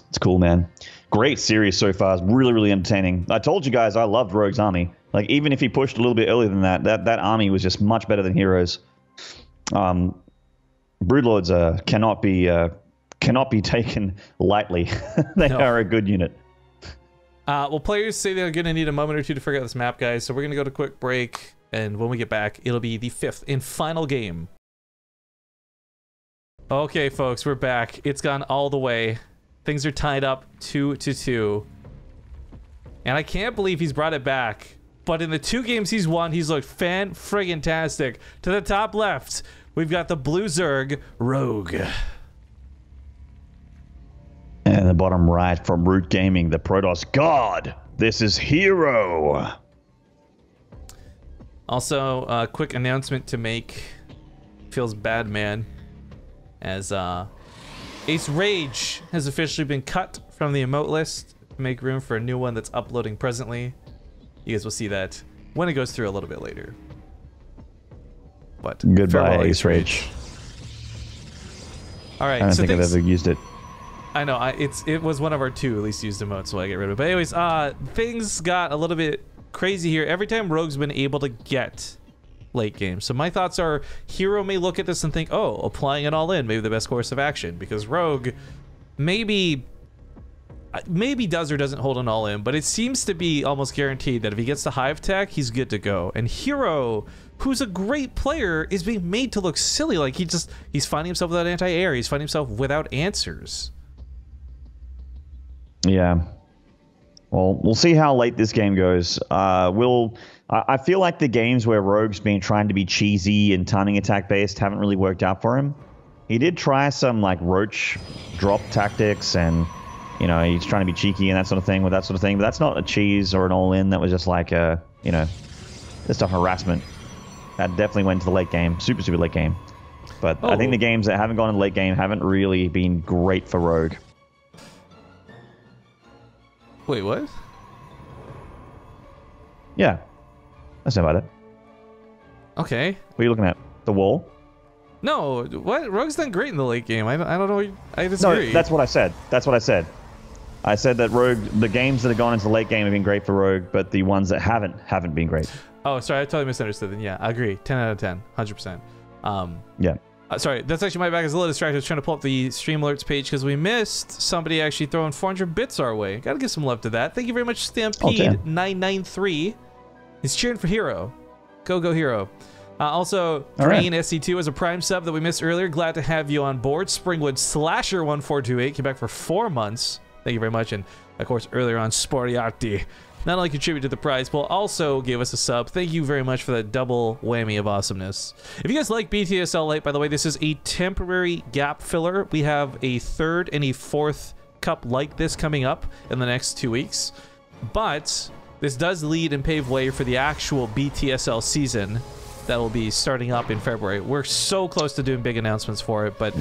It's cool, man. Great series so far. It's really, really entertaining. I told you guys I loved Rogue's army. Like, even if he pushed a little bit earlier than that army was just much better than herO's. Broodlords cannot be taken lightly. They are a good unit. Well, players say they're going to need a moment or two to figure out this map, guys, so we're going to go to a quick break, and when we get back, it'll be the 5th and final game. Okay, folks, we're back. It's gone all the way. Things are tied up 2-2. And I can't believe he's brought it back. But in the 2 games he's won, he's looked fan-friggin-tastic. To the top left, we've got the Blue Zerg, Rogue. And the bottom right from Root Gaming, the Protoss God. This is herO. Also, a quick announcement to make. Feels bad, man. As Ace Rage has officially been cut from the emote list to make room for a new one that's uploading presently. You guys will see that when it goes through a little bit later. But goodbye, Ace Rage. All right, I don't think I've ever used it. I know, it was one of our 2 at least used emotes, so I get rid of it. But anyways, things got a little bit crazy here. Every time Rogue's been able to get late game. So my thoughts are, herO may look at this and think, oh, applying it all in may be the best course of action, because Rogue maybe does or doesn't hold an all in, but it seems to be almost guaranteed that if he gets the hive tech, he's good to go. And herO, who's a great player, is being made to look silly. Like he's finding himself without anti-air, he's finding himself without answers. Yeah. Well, we'll see how late this game goes. I feel like the games where Rogue's been trying to be cheesy and timing attack based haven't really worked out for him. He did try some like roach drop tactics, and you know, he's trying to be cheeky and that sort of thing with that sort of thing. But that's not a cheese or an all-in. That was just like a, you know, just a harassment. That definitely went to the late game, super late game. But I think the games that haven't gone in the late game haven't really been great for Rogue. Wait, what? Yeah. That's about it. Okay. What are you looking at? The wall? No, what? Rogue's done great in the late game. I don't know. I disagree. No, that's what I said. That's what I said. I said that Rogue, the games that have gone into the late game have been great for Rogue, but the ones that haven't been great. Oh, sorry, I totally misunderstood then. Yeah, I agree. 10 out of 10. 100%. Yeah. Sorry, that's actually my bag is a little distracted. I was trying to pull up the stream alerts page because we missed somebody actually throwing 400 bits our way. Gotta give some love to that. Thank you very much, Stampede993. He's cheering for herO. Go herO. Also, Green SC2 is a Prime sub that we missed earlier. Glad to have you on board. Springwood Slasher 1428 came back for 4 months. Thank you very much. And of course, earlier on, Sportiati not only contributed to the prize, but also gave us a sub. Thank you very much for that double whammy of awesomeness. If you guys like BSTL Lite, by the way, this is a temporary gap filler. We have a 3rd and a 4th cup like this coming up in the next 2 weeks. But this does lead and pave way for the actual BTSL season that will be starting up in February. We're so close to doing big announcements for it, but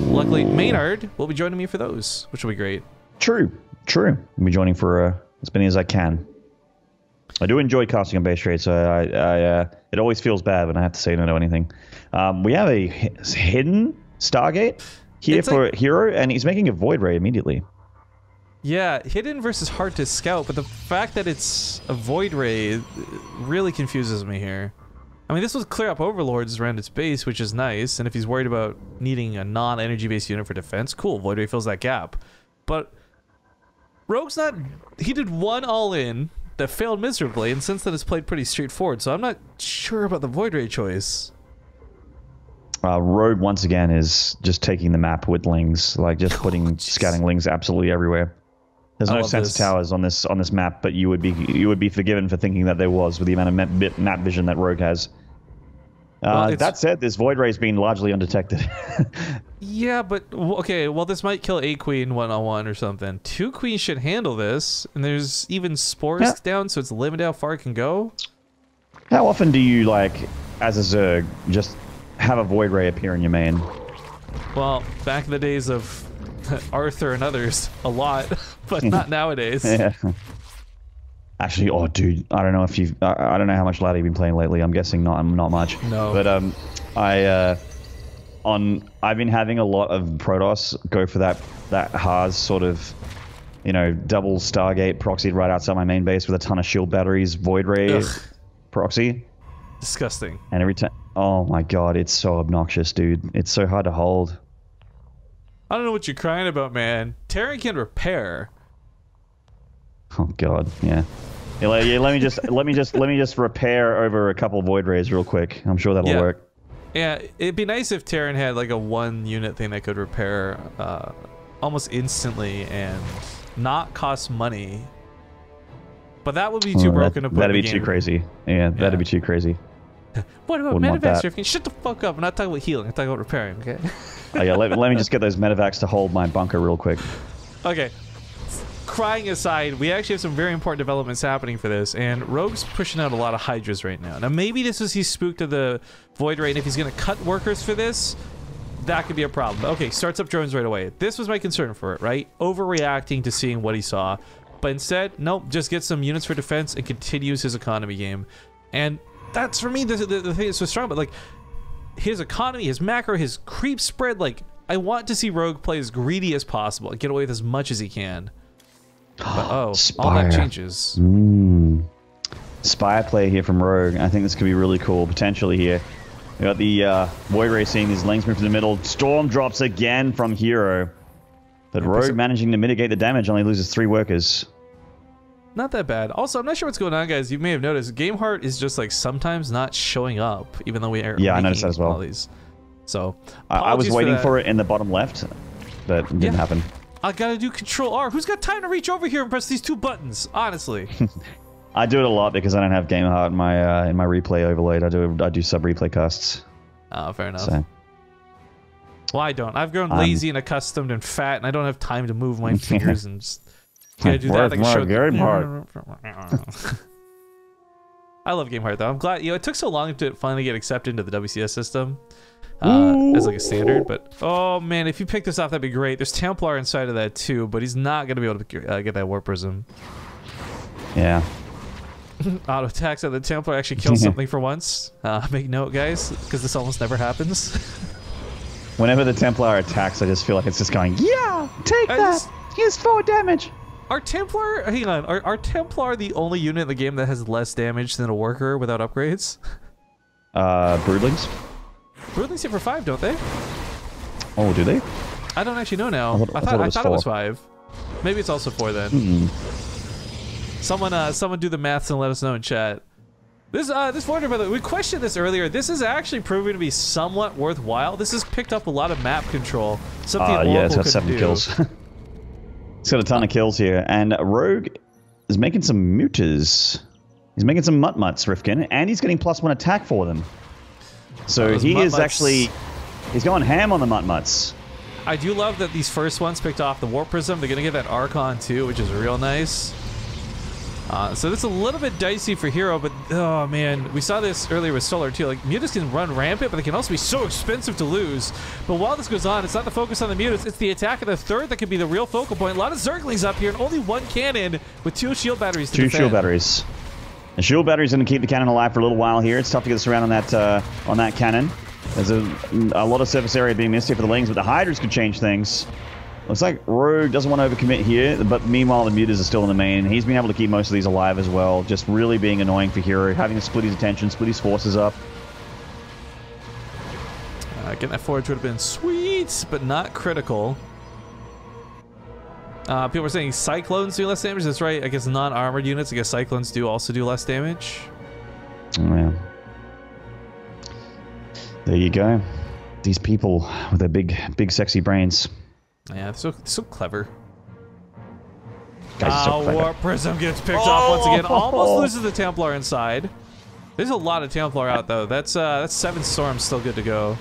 luckily Maynard will be joining me for those, which will be great. True. I'll be joining for as many as I can. I do enjoy casting on base trade, so it always feels bad when I have to say no to anything. We have a hidden Stargate here for herO, and he's making a Void Ray immediately. Yeah, hidden versus hard to scout, but the fact that it's a Void Ray really confuses me here. I mean, this will clear up Overlords around its base, which is nice, and if he's worried about needing a non-energy based unit for defense, cool, Void Ray fills that gap. But Rogue's not... He did one all-in that failed miserably, and since then it's played pretty straightforward, so I'm not sure about the Void Ray choice. Rogue, once again, is just taking the map with lings, like just putting scouting lings absolutely everywhere. There's no sensor towers on this map, but you would be forgiven for thinking that there was with the amount of map vision that Rogue has. That said, this Void Ray's been largely undetected. Yeah, but okay, well, this might kill a queen 1-on-1 or something. 2 queens should handle this, and there's even spores down, so it's limited how far it can go. How often do you, like, as a Zerg, just have a Void Ray appear in your main? Well, back in the days of Arthur and others, a lot, but not nowadays. Yeah. Actually, oh, dude, I don't know if you've... I don't know how much ladder you've been playing lately. I'm guessing not much. No. But, I've been having a lot of Protoss go for that Haas sort of, you know, double Stargate proxied right outside my main base with a ton of shield batteries, Void Ray proxy. Disgusting. And every time... Oh my god, it's so obnoxious, dude. It's so hard to hold. I don't know what you're crying about, man. Terran can repair. Oh god, yeah. Yeah, let me just repair over a couple Void Rays real quick. I'm sure that'll work. Yeah, it'd be nice if Terran had like a 1 unit thing that could repair almost instantly and not cost money. But that would be too broken to put That'd in be the too game. crazy. Yeah, that'd be too crazy. What about medevacs, Rifkin? Shut the fuck up. I'm not talking about healing. I'm talking about repairing, okay? Oh yeah, let me just get those medevacs to hold my bunker real quick. Okay. Crying aside, we actually have some very important developments happening for this, and Rogue's pushing out a lot of Hydras right now. Now, maybe this is he's spooked of the Void Ray, and if he's going to cut workers for this, that could be a problem. Okay, starts up drones right away. This was my concern for it, right? Overreacting to seeing what he saw. But instead, nope, just get some units for defense and continues his economy game. And that's, for me, the thing that's so strong, but, like, his economy, his macro, his creep spread, like, I want to see Rogue play as greedy as possible and get away with as much as he can. But, oh, all that changes. Spire play here from Rogue. I think this could be really cool, potentially here. We got the Void Ray seeing these lanes move to the middle. Storm drops again from herO. But Rogue managing to mitigate the damage, only loses 3 workers. Not that bad. Also, I'm not sure what's going on, guys. You may have noticed, Gameheart is just, like, sometimes not showing up, even though we are I noticed that as well. All these. So, I was waiting for it in the bottom left, but it didn't happen. I gotta do Control R. Who's got time to reach over here and press these 2 buttons? Honestly. I do it a lot because I don't have Gameheart in my replay overlaid. I do sub replay casts. Oh, fair enough. So. Well, I don't. I've grown lazy and accustomed and fat, and I don't have time to move my fingers and just gotta do that. I love Gameheart though. I'm glad it took so long to finally get accepted into the WCS system. As like a standard, but oh man, if you pick this off, that'd be great. There's Templar inside of that too, but he's not gonna be able to get that Warp Prism. Yeah. Auto attacks on the Templar actually kills something for once. Make note, guys, because this almost never happens. Whenever the Templar attacks, I just feel like it's just going, yeah, take that. Here's 4 damage. Are Templar, hang on, are Templar the only unit in the game that has less damage than a worker without upgrades? Broodlings. Broodlings hit for 5, don't they? Oh, do they? I don't actually know now. I thought it was 5. Maybe it's also 4 then. Someone do the maths and let us know in chat. This Void Ray, by the way, we questioned this earlier. This is actually proving to be somewhat worthwhile. This has picked up a lot of map control. Something yeah, it's got 7 kills. It's got a ton of kills here, and Rogue is making some mutas. He's making some mutt-mutts, Rifkin, and he's getting +1 attack for them. So he is actually... He's going ham on the mutt-mutts. I do love that these first ones picked off the Warp Prism. They're going to get that Archon too, which is real nice. So that's a little bit dicey for herO, but oh man, we saw this earlier with Solar too. Like, mutas can run rampant, but they can also be so expensive to lose. But while this goes on, it's not the focus on the mutas, it's the attack of the third that could be the real focal point. A lot of Zerglings up here, and only 1 cannon with 2 shield batteries to defend. 2 shield batteries. The shield battery's going to keep the cannon alive for a little while here. It's tough to get us around on that cannon. There's a lot of surface area being missed here for the lanes, but the Hydras could change things. Looks like Rogue doesn't want to overcommit here, but meanwhile the mutas are still in the main. He's been able to keep most of these alive as well, just really being annoying for herO, having to split his attention, split his forces up. Getting that forage would have been sweet, but not critical. People are saying Cyclones do less damage. That's right. I guess non-armored units, I guess Cyclones do also do less damage. Oh, yeah. There you go. These people with their big sexy brains. Yeah, so clever. Guys, so clever. Warp Prism gets picked off once again. Almost loses the Templar inside. There's a lot of Templar out though. That's 7 storms still good to go.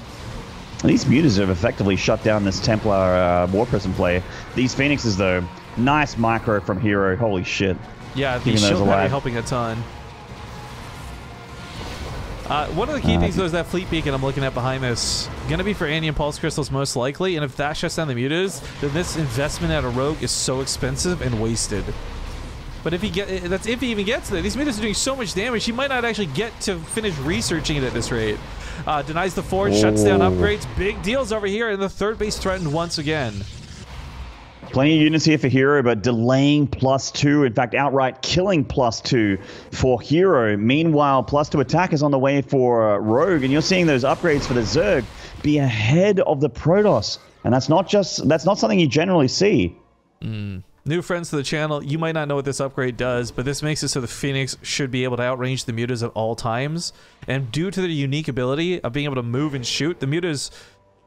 These mutas have effectively shut down this Templar War Prism play. These Phoenixes though, nice micro from herO. Holy shit. Yeah, the shield battery helping a ton. One of the key things though is that fleet beacon I'm looking at behind this. Gonna be for Anion Pulse Crystals most likely, and if that shuts down the mutas, then this investment at a rogue is so expensive and wasted. But if he even gets there, these mutas are doing so much damage, he might not actually get to finish researching it at this rate. Denies the forge, shuts down upgrades, big deals over here, and the third base threatened once again. Plenty of units here for herO, but delaying +2. In fact, outright killing +2 for herO. Meanwhile, +2 attack is on the way for Rogue, and you're seeing those upgrades for the Zerg be ahead of the Protoss. And that's not something you generally see. New friends to the channel, you might not know what this upgrade does, but this makes it so the Phoenix should be able to outrange the mutas at all times. And due to their unique ability of being able to move and shoot, the mutas,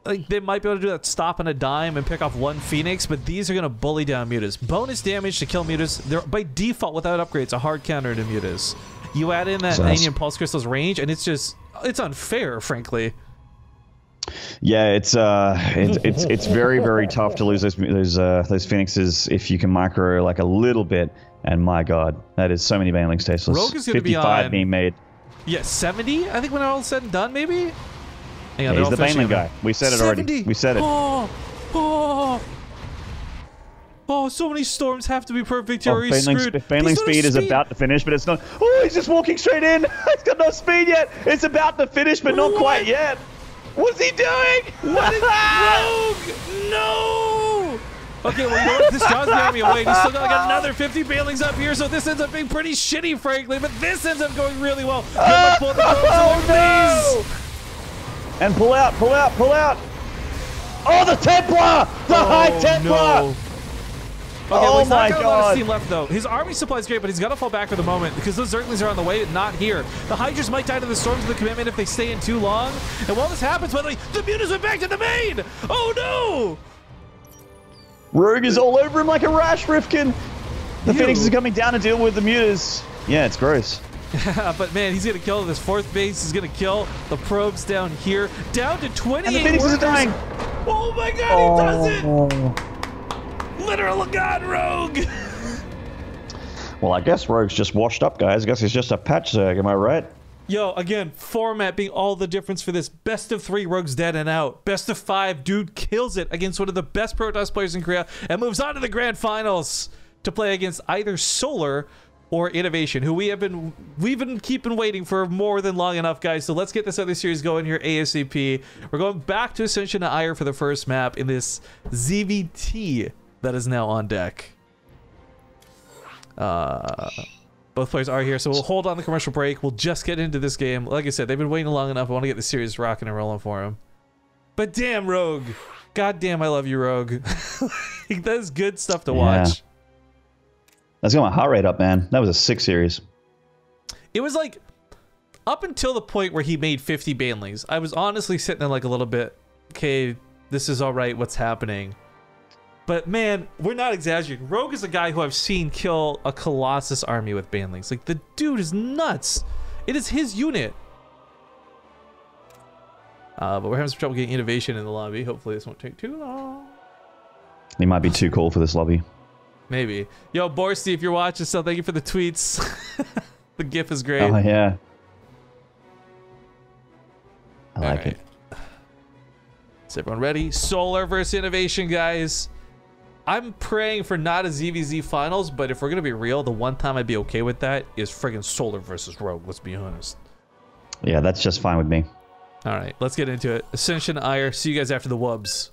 like, they might be able to do that stop on a dime and pick off one Phoenix, but these are going to bully down mutas. Bonus damage to kill mutas. They're by default without upgrades a hard counter to mutas. You add in that Anion Pulse Crystal's range, and it's unfair, frankly. Yeah, it's very, very tough to lose those Phoenixes if you can micro like a little bit. And my god, that is so many banelings tasteless. Rogue is going to be on 55 being made. Yeah, 70. I think when all said and done, maybe. Yeah, he's the baneling guy. We said it 70. Already. We said it. Oh, so many storms have to be perfect here. He's screwed. Baneling speed is about to finish, but it's not. Oh, he's just walking straight in. He's got no speed yet. It's about to finish, but not quite yet. What's he doing? What is Rogue? No! Okay, well, you know what? This John's bearing me away. He's still got like another 50 banelings up here, so this ends up being pretty shitty, frankly, but this ends up going really well. And pull out, pull out, pull out. Oh, the Templar! The High Templar! No. Okay, well, he's not got a lot of steam left, though. His army supply is great, but he's got to fall back for the moment because those Zerglings are on the way, not here. The Hydras might die to the Storms of the Commitment if they stay in too long. And while this happens, by the way, the mutas went back to the main! Oh, no! Rogue is all over him like a rash, Rifkin. The Phoenix is coming down to deal with the mutas. Yeah, it's gross. But man, he's gonna kill this fourth base. He's gonna kill the probes down here. Down to 28 and the Phoenixes are dying. Oh my god, he does it! Literal god Rogue! Well, I guess Rogue's just washed up, guys. I guess he's just a patch Zerg, am I right? Yo, again, format being all the difference for this. Best of 3, Rogue's dead and out. Best of 5, dude kills it against one of the best Protoss players in Korea and moves on to the grand finals to play against either Solar or Innovation, who we've been keeping waiting for more than long enough, guys. So let's get this other series going here ASAP. We're going back to Ascension to Ire for the first map in this ZvT that is now on deck. Both players are here, so we'll hold on the commercial break. We'll just get into this game. Like I said, they've been waiting long enough. I want to get the series rocking and rolling for them. But damn, Rogue. God damn, I love you, Rogue. That's good stuff to watch. That's got my heart rate up, man. That was a 6 series. It was like, up until the point where he made 50 banelings, I was honestly sitting there like a little bit, okay, this is all right, what's happening? But man, we're not exaggerating. Rogue is a guy who I've seen kill a Colossus army with banelings. Like, the dude is nuts. It is his unit. But we're having some trouble getting Innovation in the lobby. Hopefully this won't take too long. He might be too cool for this lobby. Maybe. Yo, Borsty, if you're watching, so thank you for the tweets. The GIF is great. Oh, yeah. I like it. Is everyone ready? Solar versus Innovation, guys. I'm praying for not a ZvZ finals, but if we're going to be real, the one time I'd be okay with that is friggin' Solar versus Rogue, let's be honest. Yeah, that's just fine with me. All right, let's get into it. Ascension Ire. See you guys after the wubs.